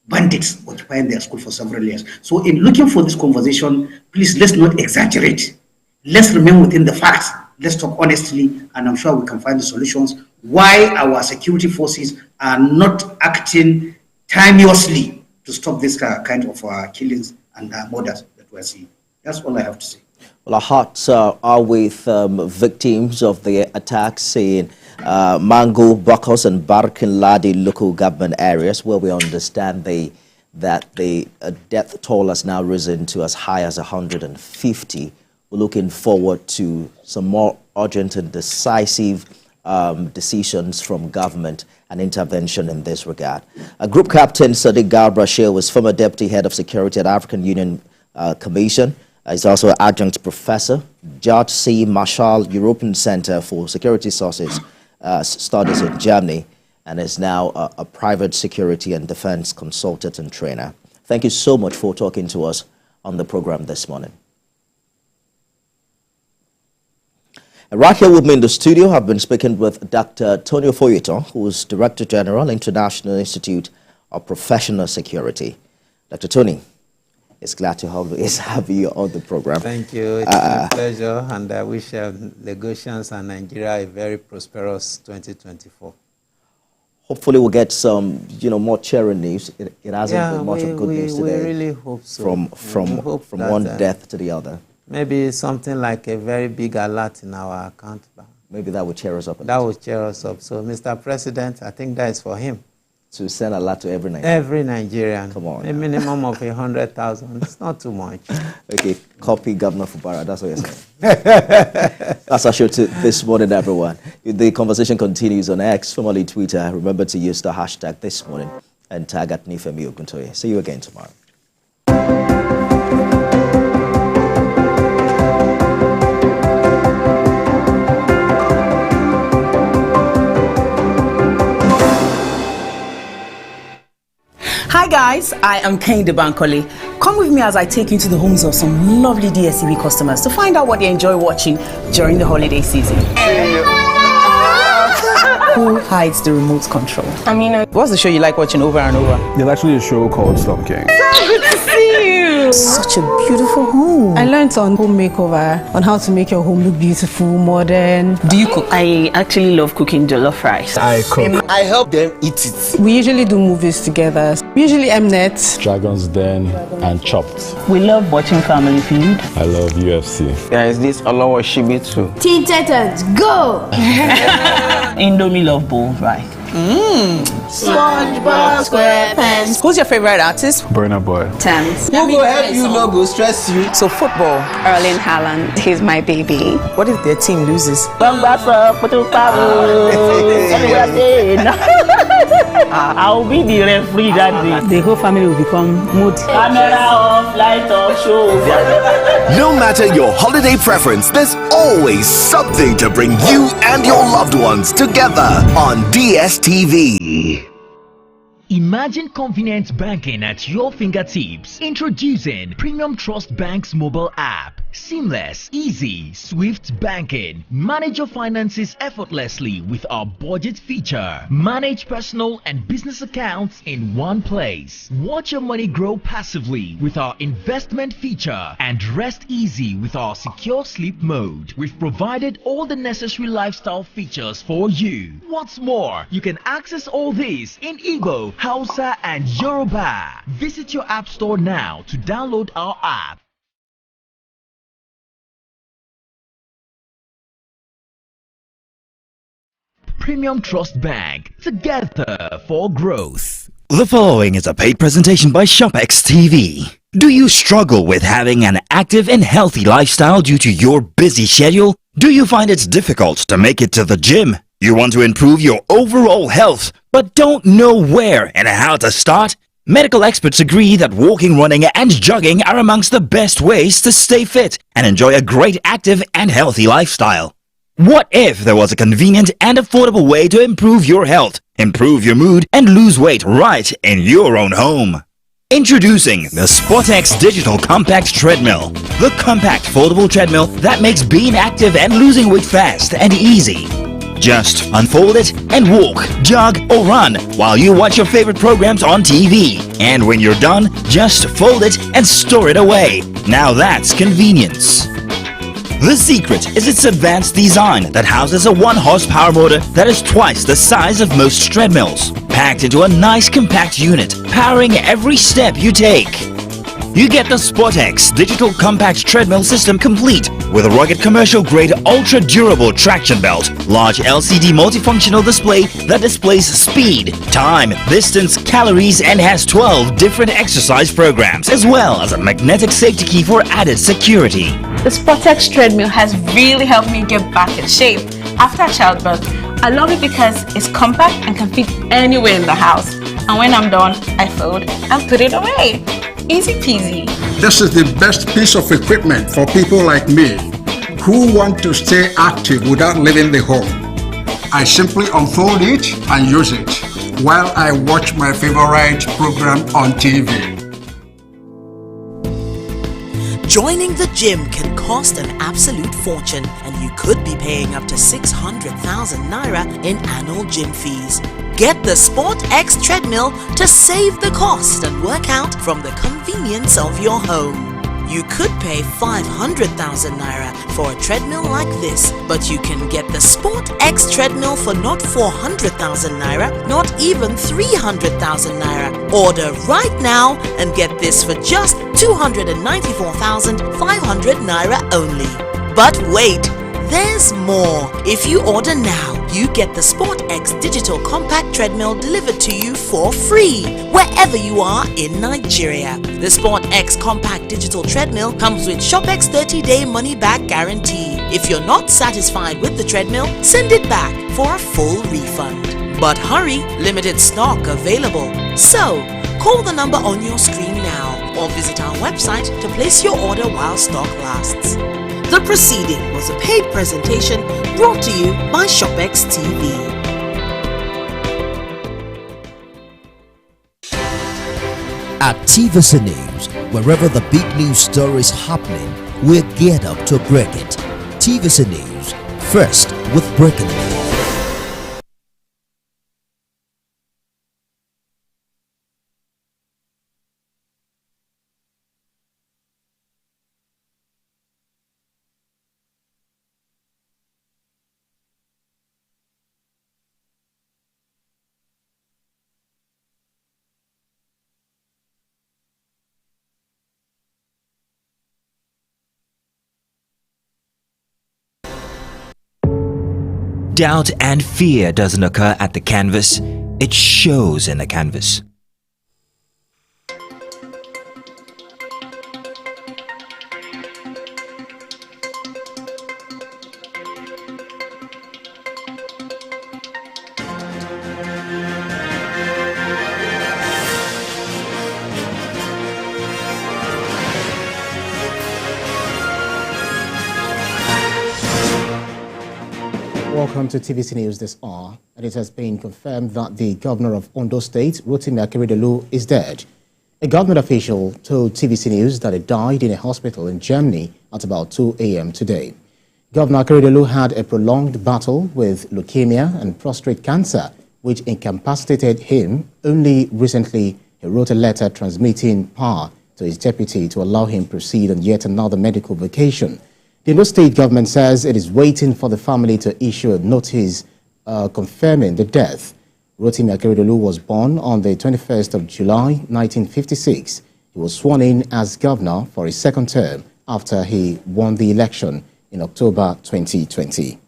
Speaker 6: bandits occupying their school for several years. So in looking for this conversation, please let's not exaggerate. Let's remain within the facts. Let's talk honestly, and I'm sure we can find the solutions why our security forces are not acting timeously to stop this kind of killings and murders that we're seeing. That's all I have to say.
Speaker 1: Well, our hearts are with victims of the attacks in Mango, Bokos, and Barkin-Ladi local government areas, where we understand that the death toll has now risen to as high as 150. We're looking forward to some more urgent and decisive decisions from government and intervention in this regard. Group Captain Sadiq Garbrashir was former Deputy Head of Security at African Union Commission. He's also an adjunct professor, George C. Marshall European Center for Security Studies in Germany, and is now a private security and defense consultant and trainer. Thank you so much for talking to us on the program this morning. Right here with me in the studio, I've been speaking with Dr. Tonio Foyeton, who is Director General, International Institute of Professional Security. Dr. Tony, it's glad to have you on the program.
Speaker 5: Thank you. It's a pleasure, and I wish Lagosians and Nigeria a very prosperous 2024.
Speaker 1: Hopefully we'll get some, more cheering news. It hasn't been much of good news today.
Speaker 5: We really hope so.
Speaker 1: From one death to the other.
Speaker 5: Maybe something like a very big alert in our account.
Speaker 1: Maybe that would cheer us up.
Speaker 5: That would cheer us up. So, Mr. President, I think that is for him.
Speaker 1: To send a lot to every Nigerian.
Speaker 5: Every Nigerian.
Speaker 1: Come on.
Speaker 5: A minimum of 100,000. It's not too much.
Speaker 1: Okay, copy Governor Fubara. That's what you're saying. That's our show this morning, everyone. The conversation continues on X, formerly Twitter. Remember to use the hashtag this morning and tag at Nifemi Oguntoye. See you again tomorrow.
Speaker 11: Hi guys, I am Kehinde Bankole. Come with me as I take you to the homes of some lovely DSTV customers to find out what they enjoy watching during the holiday season. Who hides the remote control? What's the show you like watching over and over?
Speaker 12: There's actually a show called Stop King.
Speaker 11: So good to see you. Such a beautiful home.
Speaker 13: I learned on home makeover on how to make your home look beautiful, modern.
Speaker 11: Do you cook? I actually love cooking jollof rice.
Speaker 12: I cook.
Speaker 14: I help them eat it.
Speaker 13: We usually do movies together. Usually Mnet,
Speaker 12: Dragon's Den, and Chopped.
Speaker 11: We love watching Family Feud.
Speaker 12: I love UFC.
Speaker 14: Guys, this Olawa Shibi too.
Speaker 15: Teen Titans, go!
Speaker 11: Indomie love bowl, right?
Speaker 15: SpongeBob SquarePants.
Speaker 11: Who's your favorite artist?
Speaker 12: Burna Boy.
Speaker 11: Thames.
Speaker 14: Who go help you, no go stress you.
Speaker 11: So football.
Speaker 15: Erling Haaland, he's my baby.
Speaker 11: What if their team loses? I'll be the referee that day. The whole family will become mood. Camera off, light off, show.
Speaker 16: No matter your holiday preference, there's always something to bring you and your loved ones together on DSTV.
Speaker 17: Imagine convenient banking at your fingertips. Introducing Premium Trust Bank's mobile app. Seamless, easy, swift banking. Manage your finances effortlessly with our budget feature. Manage personal and business accounts in one place. Watch your money grow passively with our investment feature. And rest easy with our secure sleep mode. We've provided all the necessary lifestyle features for you. What's more, you can access all this in Igbo, Hausa, and Yoruba. Visit your app store now to download our app. Premium Trust Bank, together for growth.
Speaker 18: The following is a paid presentation by ShopX TV. Do you struggle with having an active and healthy lifestyle due to your busy schedule? Do you find it difficult to make it to the gym? You want to improve your overall health, but don't know where and how to start? Medical experts agree that walking, running, and jogging are amongst the best ways to stay fit and enjoy a great active and healthy lifestyle. What if there was a convenient and affordable way to improve your health, improve your mood, and lose weight right in your own home? Introducing the SportX Digital Compact Treadmill, the compact foldable treadmill that makes being active and losing weight fast and easy. Just unfold it and walk, jog or run while you watch your favorite programs on TV. And when you're done, just fold it and store it away. Now that's convenience. The secret is its advanced design that houses a 1-horsepower motor that is twice the size of most treadmills, packed into a nice compact unit, powering every step you take. You get the SportX digital compact treadmill system complete with a rugged commercial-grade ultra-durable traction belt, large LCD multifunctional display that displays speed, time, distance, calories, and has 12 different exercise programs, as well as a magnetic safety key for added security.
Speaker 11: The SportX treadmill has really helped me get back in shape after childbirth. I love it because it's compact and can fit anywhere in the house. And when I'm done, I fold and put it away. Easy peasy.
Speaker 19: This is the best piece of equipment for people like me who want to stay active without leaving the home. I simply unfold it and use it while I watch my favorite program on TV.
Speaker 20: Joining the gym can cost an absolute fortune, and you could be paying up to 600,000 naira in annual gym fees. Get the SportX treadmill to save the cost and work out from the convenience of your home. You could pay 500,000 naira for a treadmill like this, but you can get the SportX treadmill for not 400,000 naira, not even 300,000 naira. Order right now and get this for just 294,500 naira only. But wait, there's more. If you order now, you get the SportX digital compact treadmill delivered to you for free wherever you are in Nigeria. The SportX compact digital treadmill comes with ShopX 30-day money-back guarantee. If you're not satisfied with the treadmill, send it back for a full refund. But hurry, limited stock available. So, call the number on your screen now or visit our website to place your order while stock lasts. The proceeding was a paid presentation brought to you by ShopX TV.
Speaker 21: At TVC News, wherever the big news story is happening, we're geared up to break it. TVC News, first with breaking news.
Speaker 18: Doubt and fear doesn't occur at the canvas, it shows in the canvas.
Speaker 22: Welcome to TVC News this hour, and it has been confirmed that the governor of Ondo State, Rotimi Akeredolu, is dead. A government official told TVC News that he died in a hospital in Germany at about 2 a.m. today. Governor Akeredolu had a prolonged battle with leukemia and prostate cancer, which incapacitated him. Only recently, he wrote a letter transmitting power to his deputy to allow him proceed on yet another medical vacation. The Ondo State government says it is waiting for the family to issue a notice confirming the death. Rotimi Akeredolu was born on the 21st of July, 1956. He was sworn in as governor for his second term after he won the election in October 2020.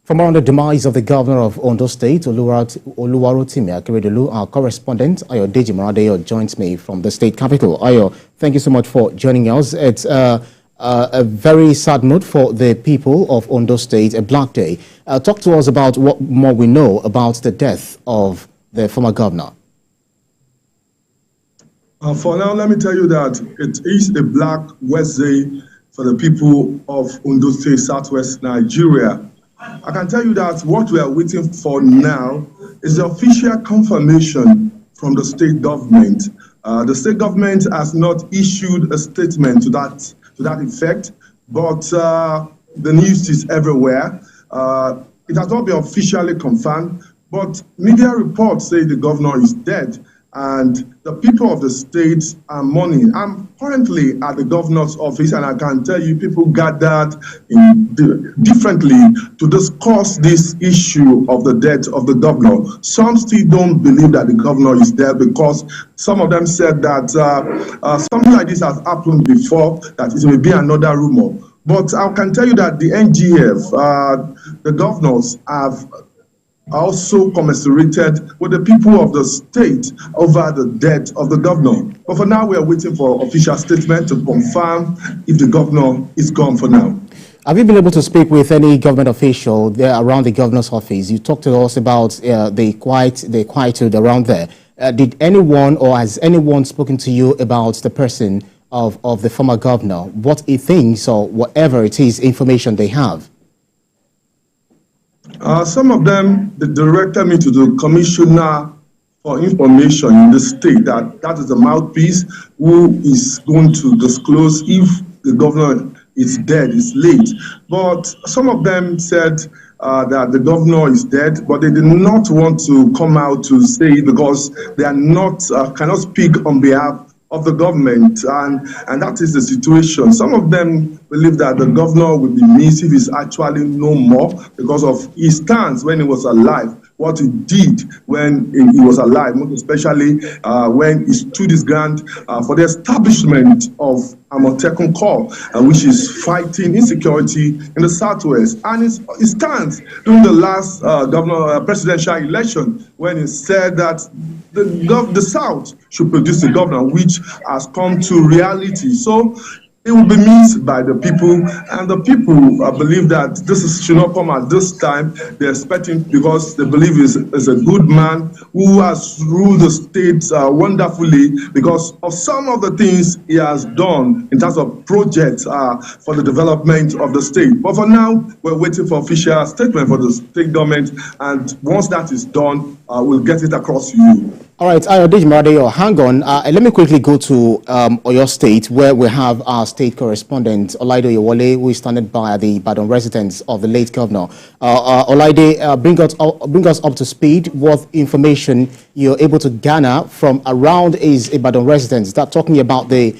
Speaker 22: For more on the demise of the governor of Ondo State, Oluwarotimi Akeredolu, our correspondent, Ayo Deji Maradeyo, joins me from the state capital. Ayo, thank you so much for joining us. It's a very sad note for the people of Ondo State, a black day. Talk to us about what more we know about the death of the former governor.
Speaker 23: For now, let me tell you that it is a black Wednesday for the people of Ondo State, Southwest Nigeria. I can tell you that what we are waiting for now is the official confirmation from the state government. The state government has not issued a statement to that effect, but the news is everywhere. It has not been officially confirmed, but media reports say the governor is dead, and the people of the state are mourning. I'm currently at the governor's office, and I can tell you people gathered differently to discuss this issue of the death of the governor. Some still don't believe that the governor is dead because some of them said that something like this has happened before, that it may be another rumor. But I can tell you that the NGF, the governors have also commiserated with the people of the state over the death of the governor. But for now, we are waiting for official statement to confirm if the governor is gone for now.
Speaker 22: Have you been able to speak with any government official there around the governor's office? You talked to us about the quietude around there. Did anyone or has anyone spoken to you about the person of the former governor, what he thinks or whatever it is, information they have?
Speaker 23: Some of them, they directed me to the commissioner for information in the state, that is the mouthpiece who is going to disclose if the governor is dead, is late. But some of them said that the governor is dead, but they did not want to come out to say it because they are not, cannot speak on behalf of the government, and that is the situation. Some of them believe that the governor will be missed if he's actually no more because of his stance when he was alive, what he did when he was alive, most especially when he stood his ground for the establishment of Amotekun Corps, which is fighting insecurity in the Southwest. And his stance during the last presidential election when he said that the South should produce a governor, which has come to reality. So it will be missed by the people, and the people believe that this should not come at this time. They're expecting, because they believe is a good man who has ruled the state wonderfully because of some of the things he has done in terms of projects for the development of the state. But for now, we're waiting for official statement for the state government, and once that is done, we'll get it across to you.
Speaker 22: All right, Ayodeji, hang on. Let me quickly go to Oyo State, where we have our state correspondent, Olaide Oyewole, who is standing by the Ibadan residence of the late governor. Olaide, bring us up to speed what information you're able to garner from around his Ibadan residence. That talking about the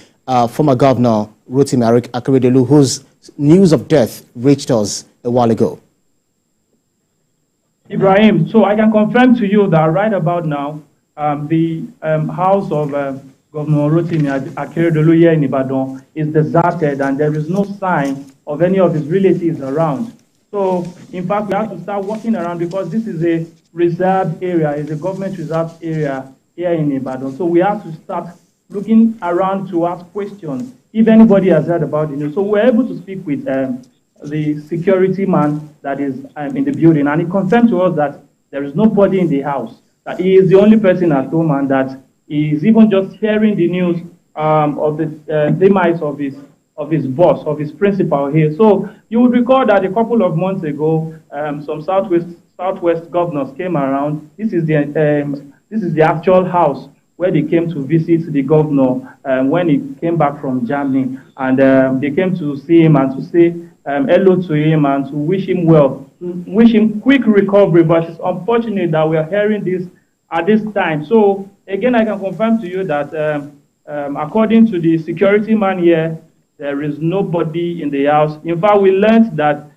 Speaker 22: former governor, Rotimi Akeredolu, whose news of death reached us a while ago.
Speaker 2: Ibrahim, so I can confirm to you that right about now, the house of Governor Rotimi Akeredolu here in Ibadan is deserted, and there is no sign of any of his relatives around. So, in fact, we have to start walking around because this is a reserved area, it's a government reserved area here in Ibadan. So we have to start looking around to ask questions if anybody has heard about the news. So we're able to speak with the security man that is in the building, and he confirmed to us that there is nobody in the house. That he is the only person at home, and that he is even just hearing the news of the demise of his boss, of his principal here. So you would recall that a couple of months ago, some Southwest governors came around. This is the actual house where they came to visit the governor when he came back from Germany, and they came to see him and to say hello to him and to wish him well, to wish him quick recovery. But it's unfortunate that we are hearing this at this time. So again, I can confirm to you that according to the security man here, there is nobody in the house. In fact, we learned that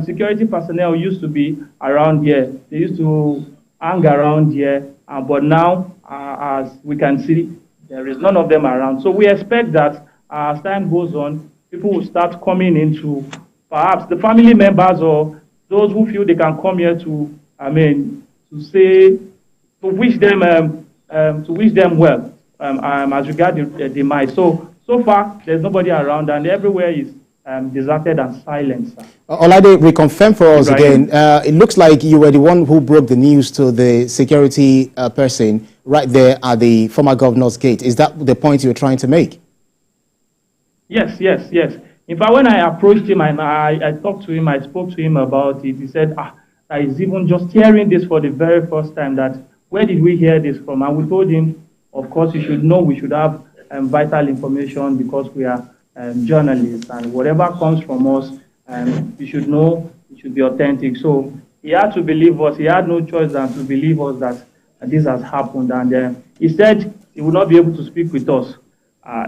Speaker 2: security personnel used to be around here. They used to hang around here, but now, as we can see, there is none of them around. So we expect that as time goes on, people will start coming into, perhaps the family members or those who feel they can come here to, to wish them well as regards the demise. So far, there's nobody around, and everywhere is deserted and silent.
Speaker 22: Olaide, reconfirm for us again. It looks like you were the one who broke the news to the security person right there at the former governor's gate. Is that the point you were trying to make?
Speaker 2: Yes. In fact, when I approached him and I talked to him, I spoke to him about it. He said, he's even just hearing this for the very first time. That where did we hear this from? And we told him, of course, you should know we should have vital information because we are journalists, and whatever comes from us, and we should know it should be authentic. So he had to believe us. He had no choice than to believe us that this has happened. And he said he would not be able to speak with us.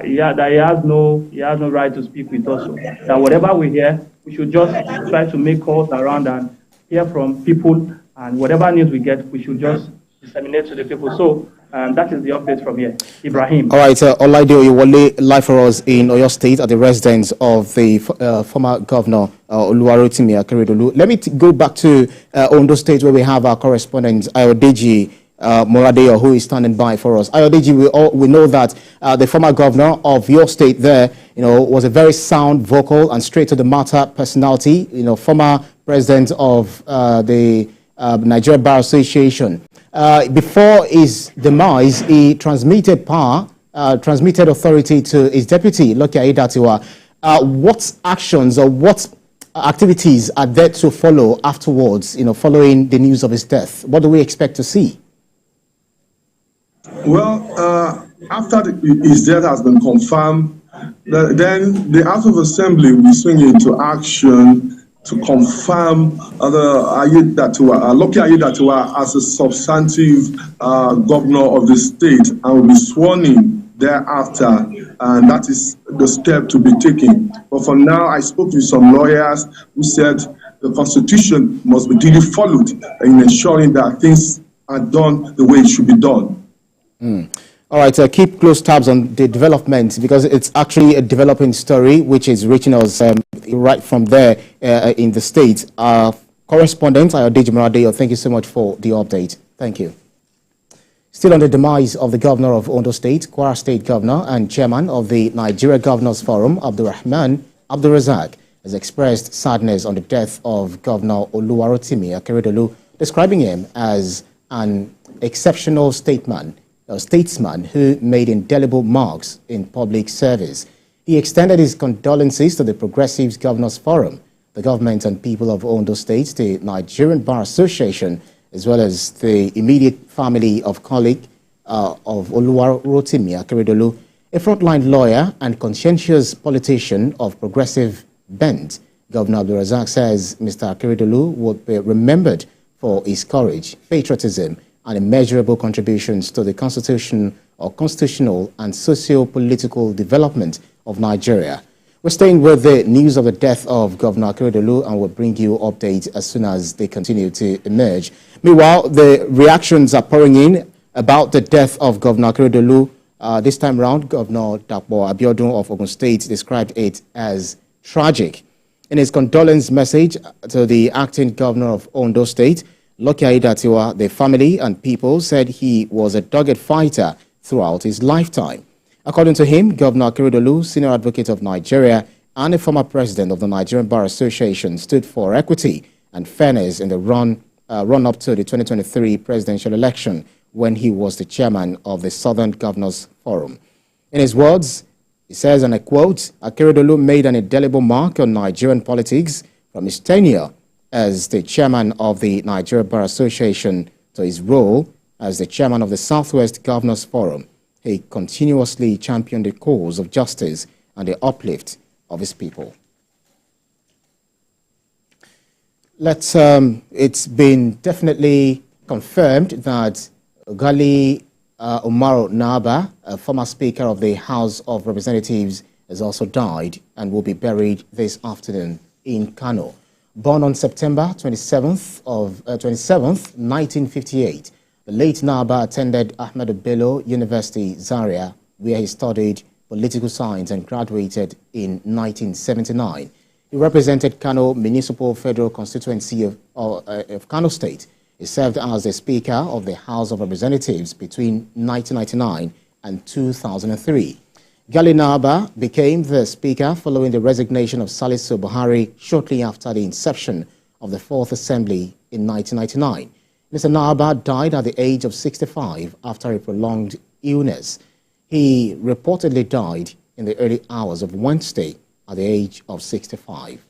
Speaker 2: He has no right to speak with us. So that whatever we hear, we should just try to make calls around and hear from people. And whatever news we get, we should just disseminate to the people. So that is the update from here. Ibrahim.
Speaker 22: All right, Olaide Oyewole, live for us in Oyo State at the residence of the former governor, Oluwarotimi Akeredolu. Let me go back to Ondo State, where we have our correspondent, Ayodeji Moradeyo, who is standing by for us. Ayodeji, we know that the former governor of your state there, was a very sound, vocal, and straight to the matter personality, former president of the Nigeria Bar Association. Before his demise, he transmitted authority to his deputy, Lucky Aiyedatiwa. What actions or what activities are there to follow afterwards, following the news of his death? What do we expect to see?
Speaker 23: Well, after his death has been confirmed, then the House of Assembly will swing into action to confirm Lucky Aiyedatiwa as a substantive governor of the state and will be sworn in thereafter, and that is the step to be taken. But for now, I spoke to some lawyers who said the Constitution must be duly followed in ensuring that things are done the way it should be done.
Speaker 22: All right, keep close tabs on the development, because it's actually a developing story which is reaching us right from there in the state. Correspondent Ayodeji Moradeyo, thank you so much for the update. Thank you. Still on the demise of the governor of Ondo State, Kwara State Governor and chairman of the Nigeria Governors Forum, Abdulrahman Abdulrazak, has expressed sadness on the death of Governor Oluwarotimi Akeredolu, describing him as an exceptional statesman who made indelible marks in public service. He extended his condolences to the Progressives Governors Forum, the government and people of Ondo State, the Nigerian Bar Association, as well as the immediate family of colleague of Oluwarotimi Akeredolu, a frontline lawyer and conscientious politician of progressive bent. Governor Abdulrazak says Mr. Akeredolu would be remembered for his courage, patriotism, and immeasurable contributions to the constitutional and socio-political development of Nigeria. We're staying with the news of the death of Governor Akeredolu, and we'll bring you updates as soon as they continue to emerge. Meanwhile, the reactions are pouring in about the death of Governor Akeredolu. This time around, Governor Dapo Abiodun of Ogun State described it as tragic. In his condolence message to the acting governor of Ondo State, Lucky Aiyedatiwa, the family and people said he was a dogged fighter throughout his lifetime. According to him, Governor Akeredolu, senior advocate of Nigeria and a former president of the Nigerian Bar Association, stood for equity and fairness in the run-up to the 2023 presidential election when he was the chairman of the Southern Governors Forum. In his words, he says, and I quote, Akeredolu made an indelible mark on Nigerian politics from his tenure as the chairman of the Nigeria Bar Association to his role as the chairman of the Southwest Governors Forum. He continuously championed the cause of justice and the uplift of his people. It's been definitely confirmed that Gali Umaru Naba, a former Speaker of the House of Representatives, has also died and will be buried this afternoon in Kano. Born on September 27th, 1958, the late Naba attended Ahmadu Bello University, Zaria, where he studied political science and graduated in 1979. He represented Kano Municipal Federal Constituency of Kano State. He served as the Speaker of the House of Representatives between 1999 and 2003. Gali Naba became the Speaker following the resignation of Salisu Buhari shortly after the inception of the Fourth Assembly in 1999. Mr. Naba died at the age of 65 after a prolonged illness. He reportedly died in the early hours of Wednesday at the age of 65.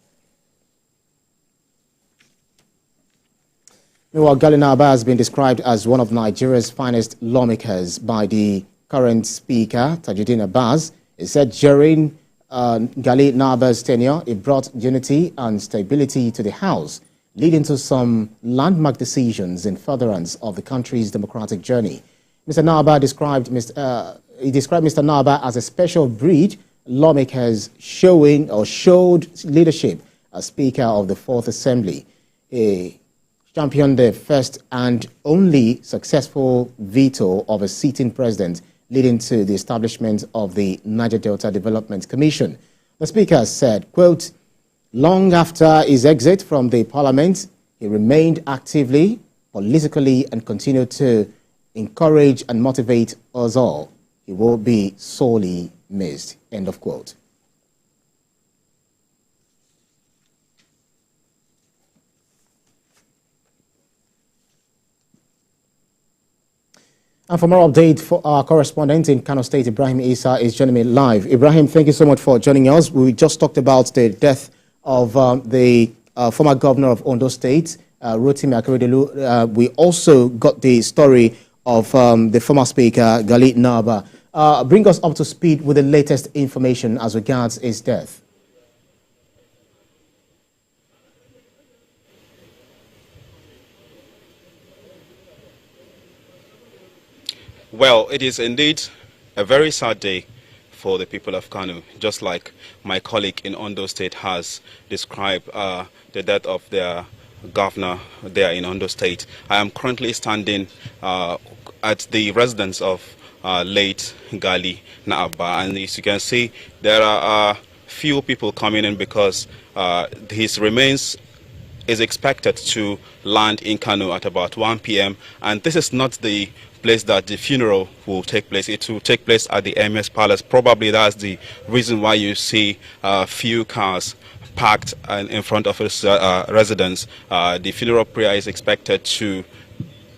Speaker 22: Meanwhile, Gali Naba has been described as one of Nigeria's finest lawmakers by the current Speaker, Tajuddin Abbas. He said during Gali Naba's tenure, it brought unity and stability to the House, leading to some landmark decisions in furtherance of the country's democratic journey. Mr. Naba described Mr. Naba as a special breed. Lawmakers showed leadership as Speaker of the Fourth Assembly. He championed the first and only successful veto of a sitting president, leading to the establishment of the Niger Delta Development Commission. The Speaker said, quote, long after his exit from the Parliament, he remained actively, politically, and continued to encourage and motivate us all. He will be sorely missed. End of quote. And for more update, for our correspondent in Kano State, Ibrahim Isa, is joining me live. Ibrahim, thank you so much for joining us. We just talked about the death of the former governor of Ondo State, Rotimi Akeredolu. We also got the story of the former speaker, Gali Naba. Bring us up to speed with the latest information as regards his death.
Speaker 3: Well, it is indeed a very sad day for the people of Kano, just like my colleague in Ondo State has described the death of their governor there in Ondo State. I am currently standing at the residence of late Gali Naba, and as you can see, there are few people coming in because his remains is expected to land in Kano at about 1 p.m. and this is not the place that the funeral will take place. It will take place at the MS Palace. Probably that's the reason why you see few cars parked in front of his residence. The funeral prayer is expected to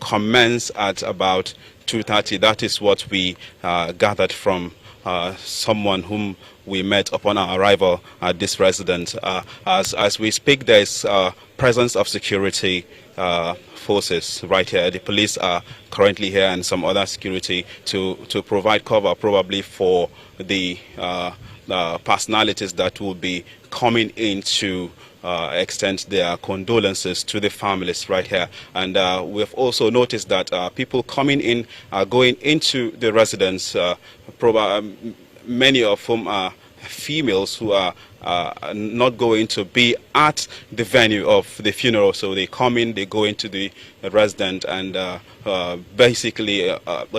Speaker 3: commence at about 2:30. That is what we gathered from someone whom we met upon our arrival at this residence. As we speak, there is presence of security forces right here. The police are currently here and some other security to provide cover probably for the personalities that will be coming in to extend their condolences to the families right here. And we've also noticed that people coming in are going into the residence, many of whom are females who are not going to be at the venue of the funeral. So they come in, they go into the residence, and basically,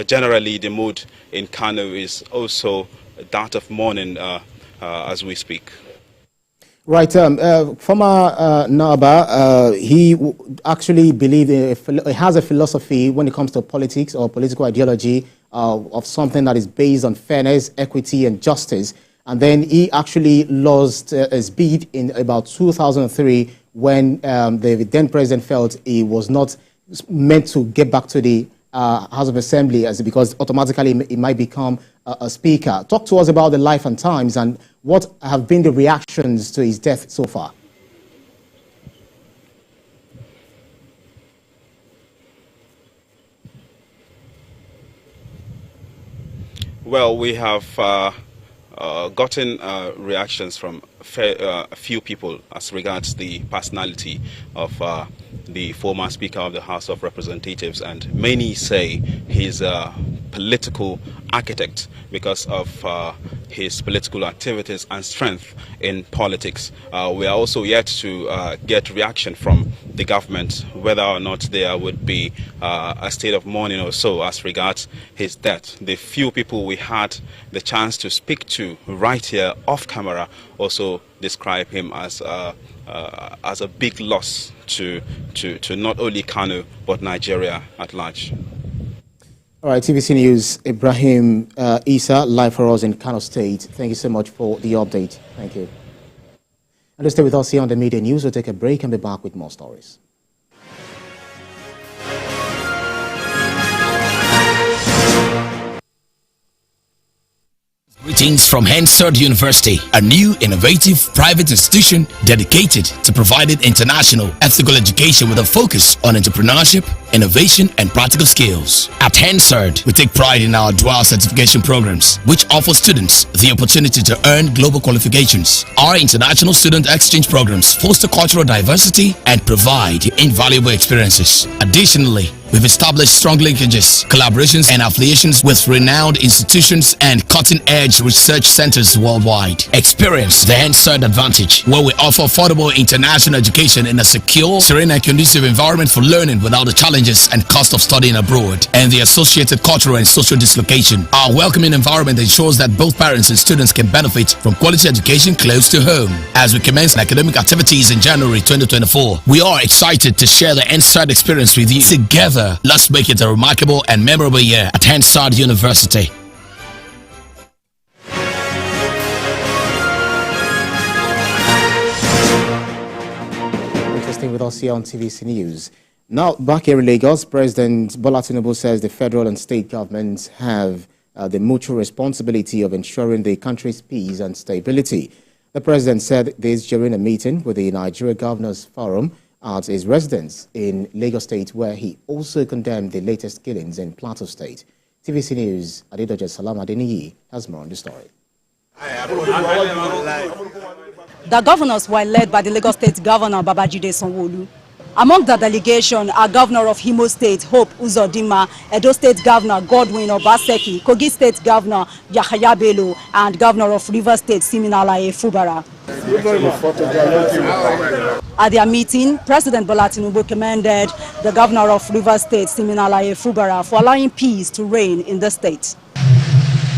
Speaker 3: generally the mood in Kano is also that of mourning as we speak.
Speaker 22: Right. Former Naba, he actually has a philosophy when it comes to politics or political ideology of something that is based on fairness, equity, and justice. And then he actually lost his bid in about 2003 when the then president felt he was not meant to get back to the House of Assembly because automatically he might become a speaker. Talk to us about the life and times and what have been the reactions to his death so far.
Speaker 3: Well, we have gotten reactions from a few people as regards the personality of the former Speaker of the House of Representatives, and many say he's a political architect because of his political activities and strength in politics. We are also yet to get reaction from the government whether or not there would be a state of mourning or so as regards his death. The few people we had the chance to speak to right here off camera also describe him as a big loss to not only Kano but Nigeria at large.
Speaker 22: All right, TVC News, Ibrahim Isa, live for us in Kano State. Thank you so much for the update. Thank you. And to stay with us here on the Media News, we'll take a break and be back with more stories.
Speaker 18: Great
Speaker 4: Greetings from Hangout University, a new innovative private institution dedicated to providing international ethical education with a focus on entrepreneurship, innovation, and practical skills. At Hangout, we take pride in our dual certification programs, which offer students the opportunity to earn global qualifications. Our international student exchange programs foster cultural diversity and provide invaluable experiences. Additionally, we've established strong linkages, collaborations, and affiliations with renowned institutions and cutting-edge research centers worldwide. Experience the Hangout advantage, where we offer affordable international education in a secure, serene, and conducive environment for learning without the challenges and cost of studying abroad and the associated cultural and social dislocation. Our welcoming environment ensures that both parents and students can benefit from quality education close to home. As we commence academic activities in January 2024, we are excited to share the Hangout experience with you. Together, let's make it a remarkable and memorable year at Hangout University.
Speaker 22: Interesting with us here on TVC News. Now, back here in Lagos, President Bola Tinubu says the federal and state governments have the mutual responsibility of ensuring the country's peace and stability. The president said this during a meeting with the Nigeria Governors Forum at his residence in Lagos State, where he also condemned the latest killings in Plateau State. TVC News' Adedoja Salam Adeniyi has more on the story.
Speaker 7: The governors were led by the Lagos State Governor Babajide Sanwo-Olu. Among the delegation are Governor of Imo State Hope Uzodinma, Edo State Governor Godwin Obaseki, Kogi State Governor Yahaya Bello, and Governor of Rivers State Siminalaye Fubara. At their meeting, President Bola Tinubu commended the Governor of Rivers State Siminalaye Fubara for allowing peace to reign in the state.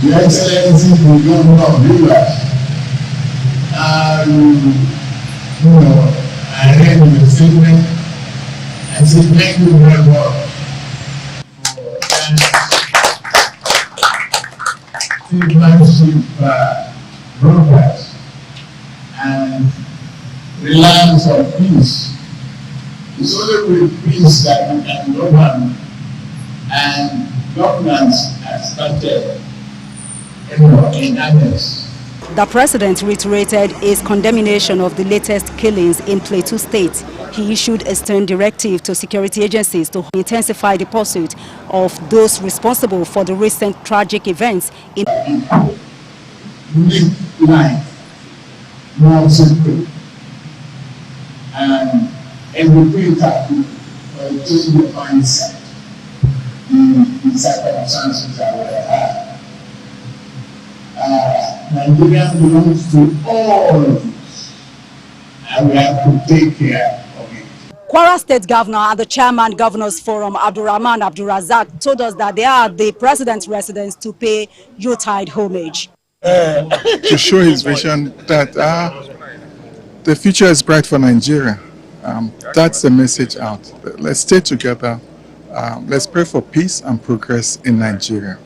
Speaker 8: Your Excellency, the Governor of Rivers, I read your statement. I said, thank you very much for citizenship progress and reliance on peace. It's only with peace that we can govern, and governance has started in earnest.
Speaker 7: The president reiterated his condemnation of the latest killings in Plateau State. He issued a stern directive to security agencies to intensify the pursuit of those responsible for the recent tragic events in
Speaker 8: make life more simple and everything that change the mindset in circumstances that we have. Nigeria belongs to all of us, and we have to take care of it.
Speaker 7: Kwara State Governor and the Chairman Governors Forum, Abdurrahman Abdurazak, told us that they are at the President's residence to pay Yuletide homage.
Speaker 24: To show his vision that the future is bright for Nigeria. That's the message out. Let's stay together. Let's pray for peace and progress in Nigeria.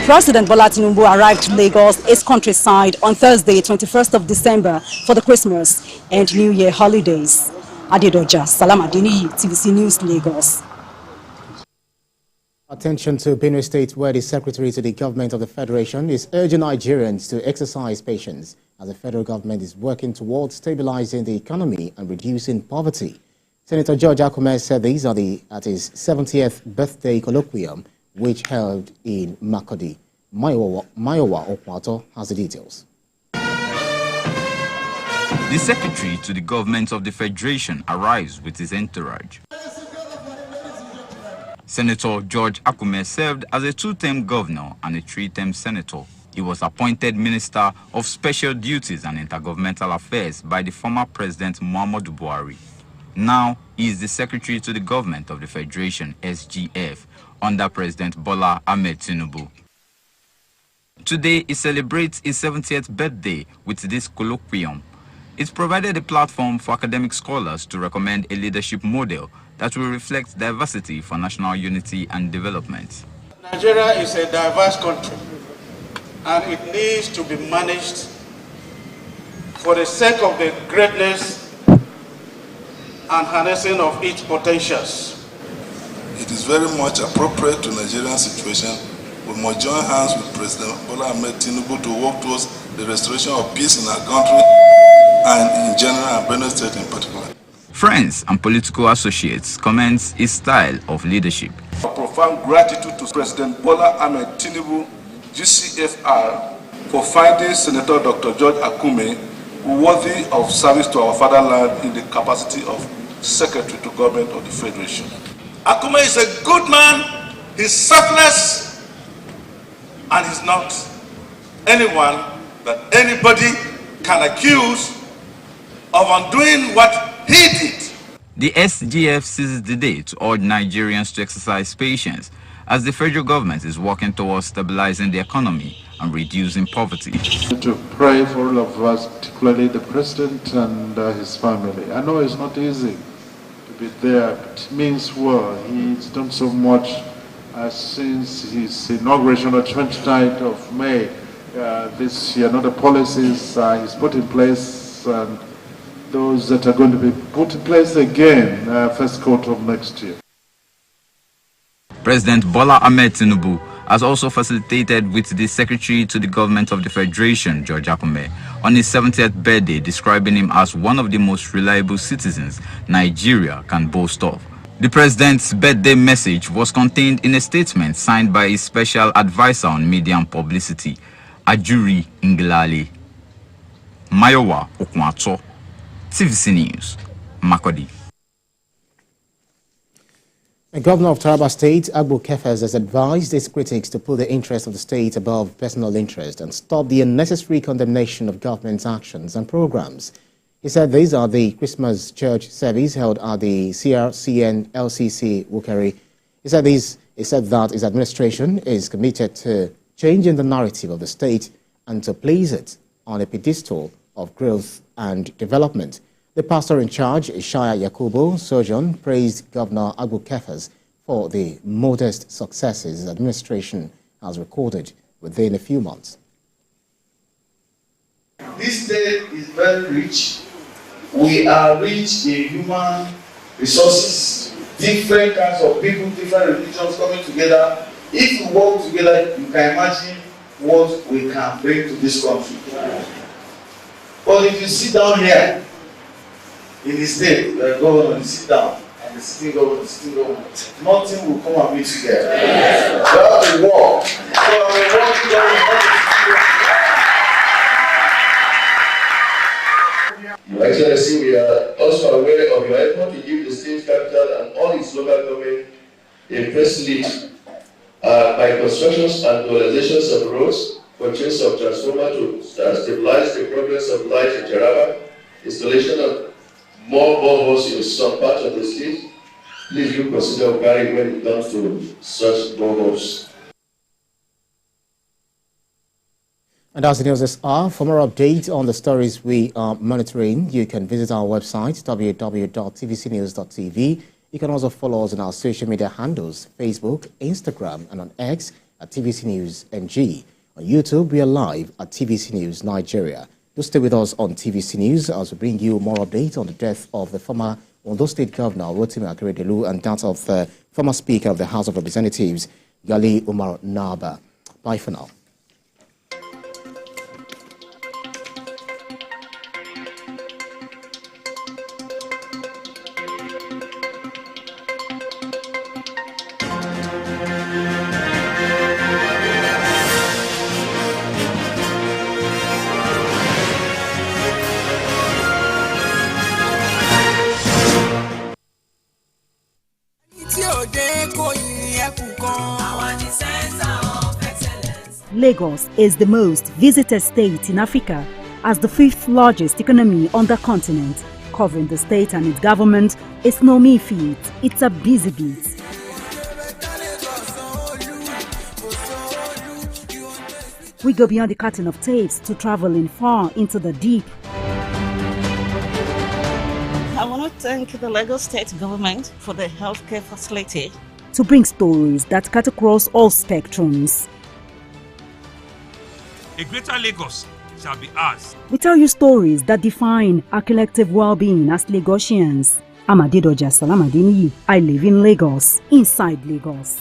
Speaker 7: President Bola Tinubu arrived to Lagos, its countryside, on Thursday, 21st of December, for the Christmas and New Year holidays. Adedoja Salam Adeniyi, TVC News, Lagos.
Speaker 22: Attention to Benue State, where the Secretary to the Government of the Federation is urging Nigerians to exercise patience as the federal government is working towards stabilizing the economy and reducing poverty. Senator George Akume said these are at his 70th birthday colloquium, which held in Makurdi. Mayowa Okwato has the details.
Speaker 25: The Secretary to the Government of the Federation arrives with his entourage. Senator George Akume served as a two-term governor and a three-term senator. He was appointed Minister of Special Duties and Intergovernmental Affairs by the former President Muhammadu Buhari. Now, he is the Secretary to the Government of the Federation, SGF, under President Bola Ahmed Tinubu. Today, he celebrates his 70th birthday with this colloquium. It provided a platform for academic scholars to recommend a leadership model that will reflect diversity for national unity and development.
Speaker 26: Nigeria is a diverse country, and it needs to be managed for the sake of the greatness and harnessing of its potentials.
Speaker 1: it is very much appropriate to Nigerian situation. We must join hands with President Bola Ahmed Tinubu to work towards the restoration of peace in our country and in general, and Benue State in particular.
Speaker 25: Friends and political associates commend his style of leadership.
Speaker 26: A profound gratitude to President Bola Ahmed Tinubu, GCFR, for finding Senator Dr. George Akume worthy of service to our fatherland in the capacity of Secretary to Government of the Federation. Akume is a good man, he's selfless, and he's not anyone that anybody can accuse of undoing what he did.
Speaker 25: The SGF seizes the day to urge Nigerians to exercise patience as the federal government is working towards stabilizing the economy and reducing poverty.
Speaker 26: To pray for all of us, particularly the president and his family. I know it's not easy to be there, but it means well. He's done so much since his inauguration on the 29th of May this year. The policies he's put in place and those that are going to be put in place again first quarter of next year.
Speaker 25: President Bola Ahmed Tinubu has also facilitated with the Secretary to the Government of the Federation, George Akume, on his 70th birthday, describing him as one of the most reliable citizens Nigeria can boast of. The President's birthday message was contained in a statement signed by his special advisor on media and publicity, Ajuri Ngilali. Mayowa Okwato, TVC News, Makodi.
Speaker 22: The governor of Taraba State, Agbo Kefes, has advised his critics to put the interest of the state above personal interest and stop the unnecessary condemnation of government's actions and programs. He said these are the Christmas church service held at the CRCN LCC Wukari. He said that his administration is committed to changing the narrative of the state and to place it on a pedestal of growth and development. The pastor in charge, Ishaya Yakubu Sojon, praised Governor Agbo Kefes for the modest successes his administration has recorded within a few months.
Speaker 5: This state is very rich. We are rich in human resources, different kinds of people, different religions coming together. If we work together, you can imagine what we can bring to this country. But if you sit down here, in the state, the governor sit down, and the sitting governor, nothing will come and meet together. Yes. We have to work.
Speaker 6: Your Excellency, we are also aware of your effort to give the state capital and all its local government a prestige by constructions and dualizations of roads, purchase of transformer to stabilize the progress of light in Taraba, installation of more boreholes in some parts of the state. Please do consider Buhari when it comes to such boreholes.
Speaker 22: And as the news is for more updates on the stories we are monitoring, you can visit our website, www.tvcnews.tv. You can also follow us on our social media handles, Facebook, Instagram, and on X at TVC News NG. On YouTube, we are live at TVC News Nigeria. Do stay with us on TVC News as we bring you more updates on the death of the former Ondo State Governor, Rotimi Akeredolu, and that of the former Speaker of the House of Representatives, Gali Umar Naba. Bye for now.
Speaker 9: Lagos is the most visited state in Africa as the 5th largest economy on the continent. Covering the state and its government is no mere feat, it's a busy beat. We go beyond the curtain of tapes to traveling far into the deep.
Speaker 10: I want to thank the Lagos State government for the healthcare facility.
Speaker 9: To bring stories that cut across all spectrums.
Speaker 13: A greater Lagos shall be ours.
Speaker 9: We tell you stories that define our collective well-being as Lagosians. I'm Adedoja Salamadiniyi. I live in Lagos, inside Lagos.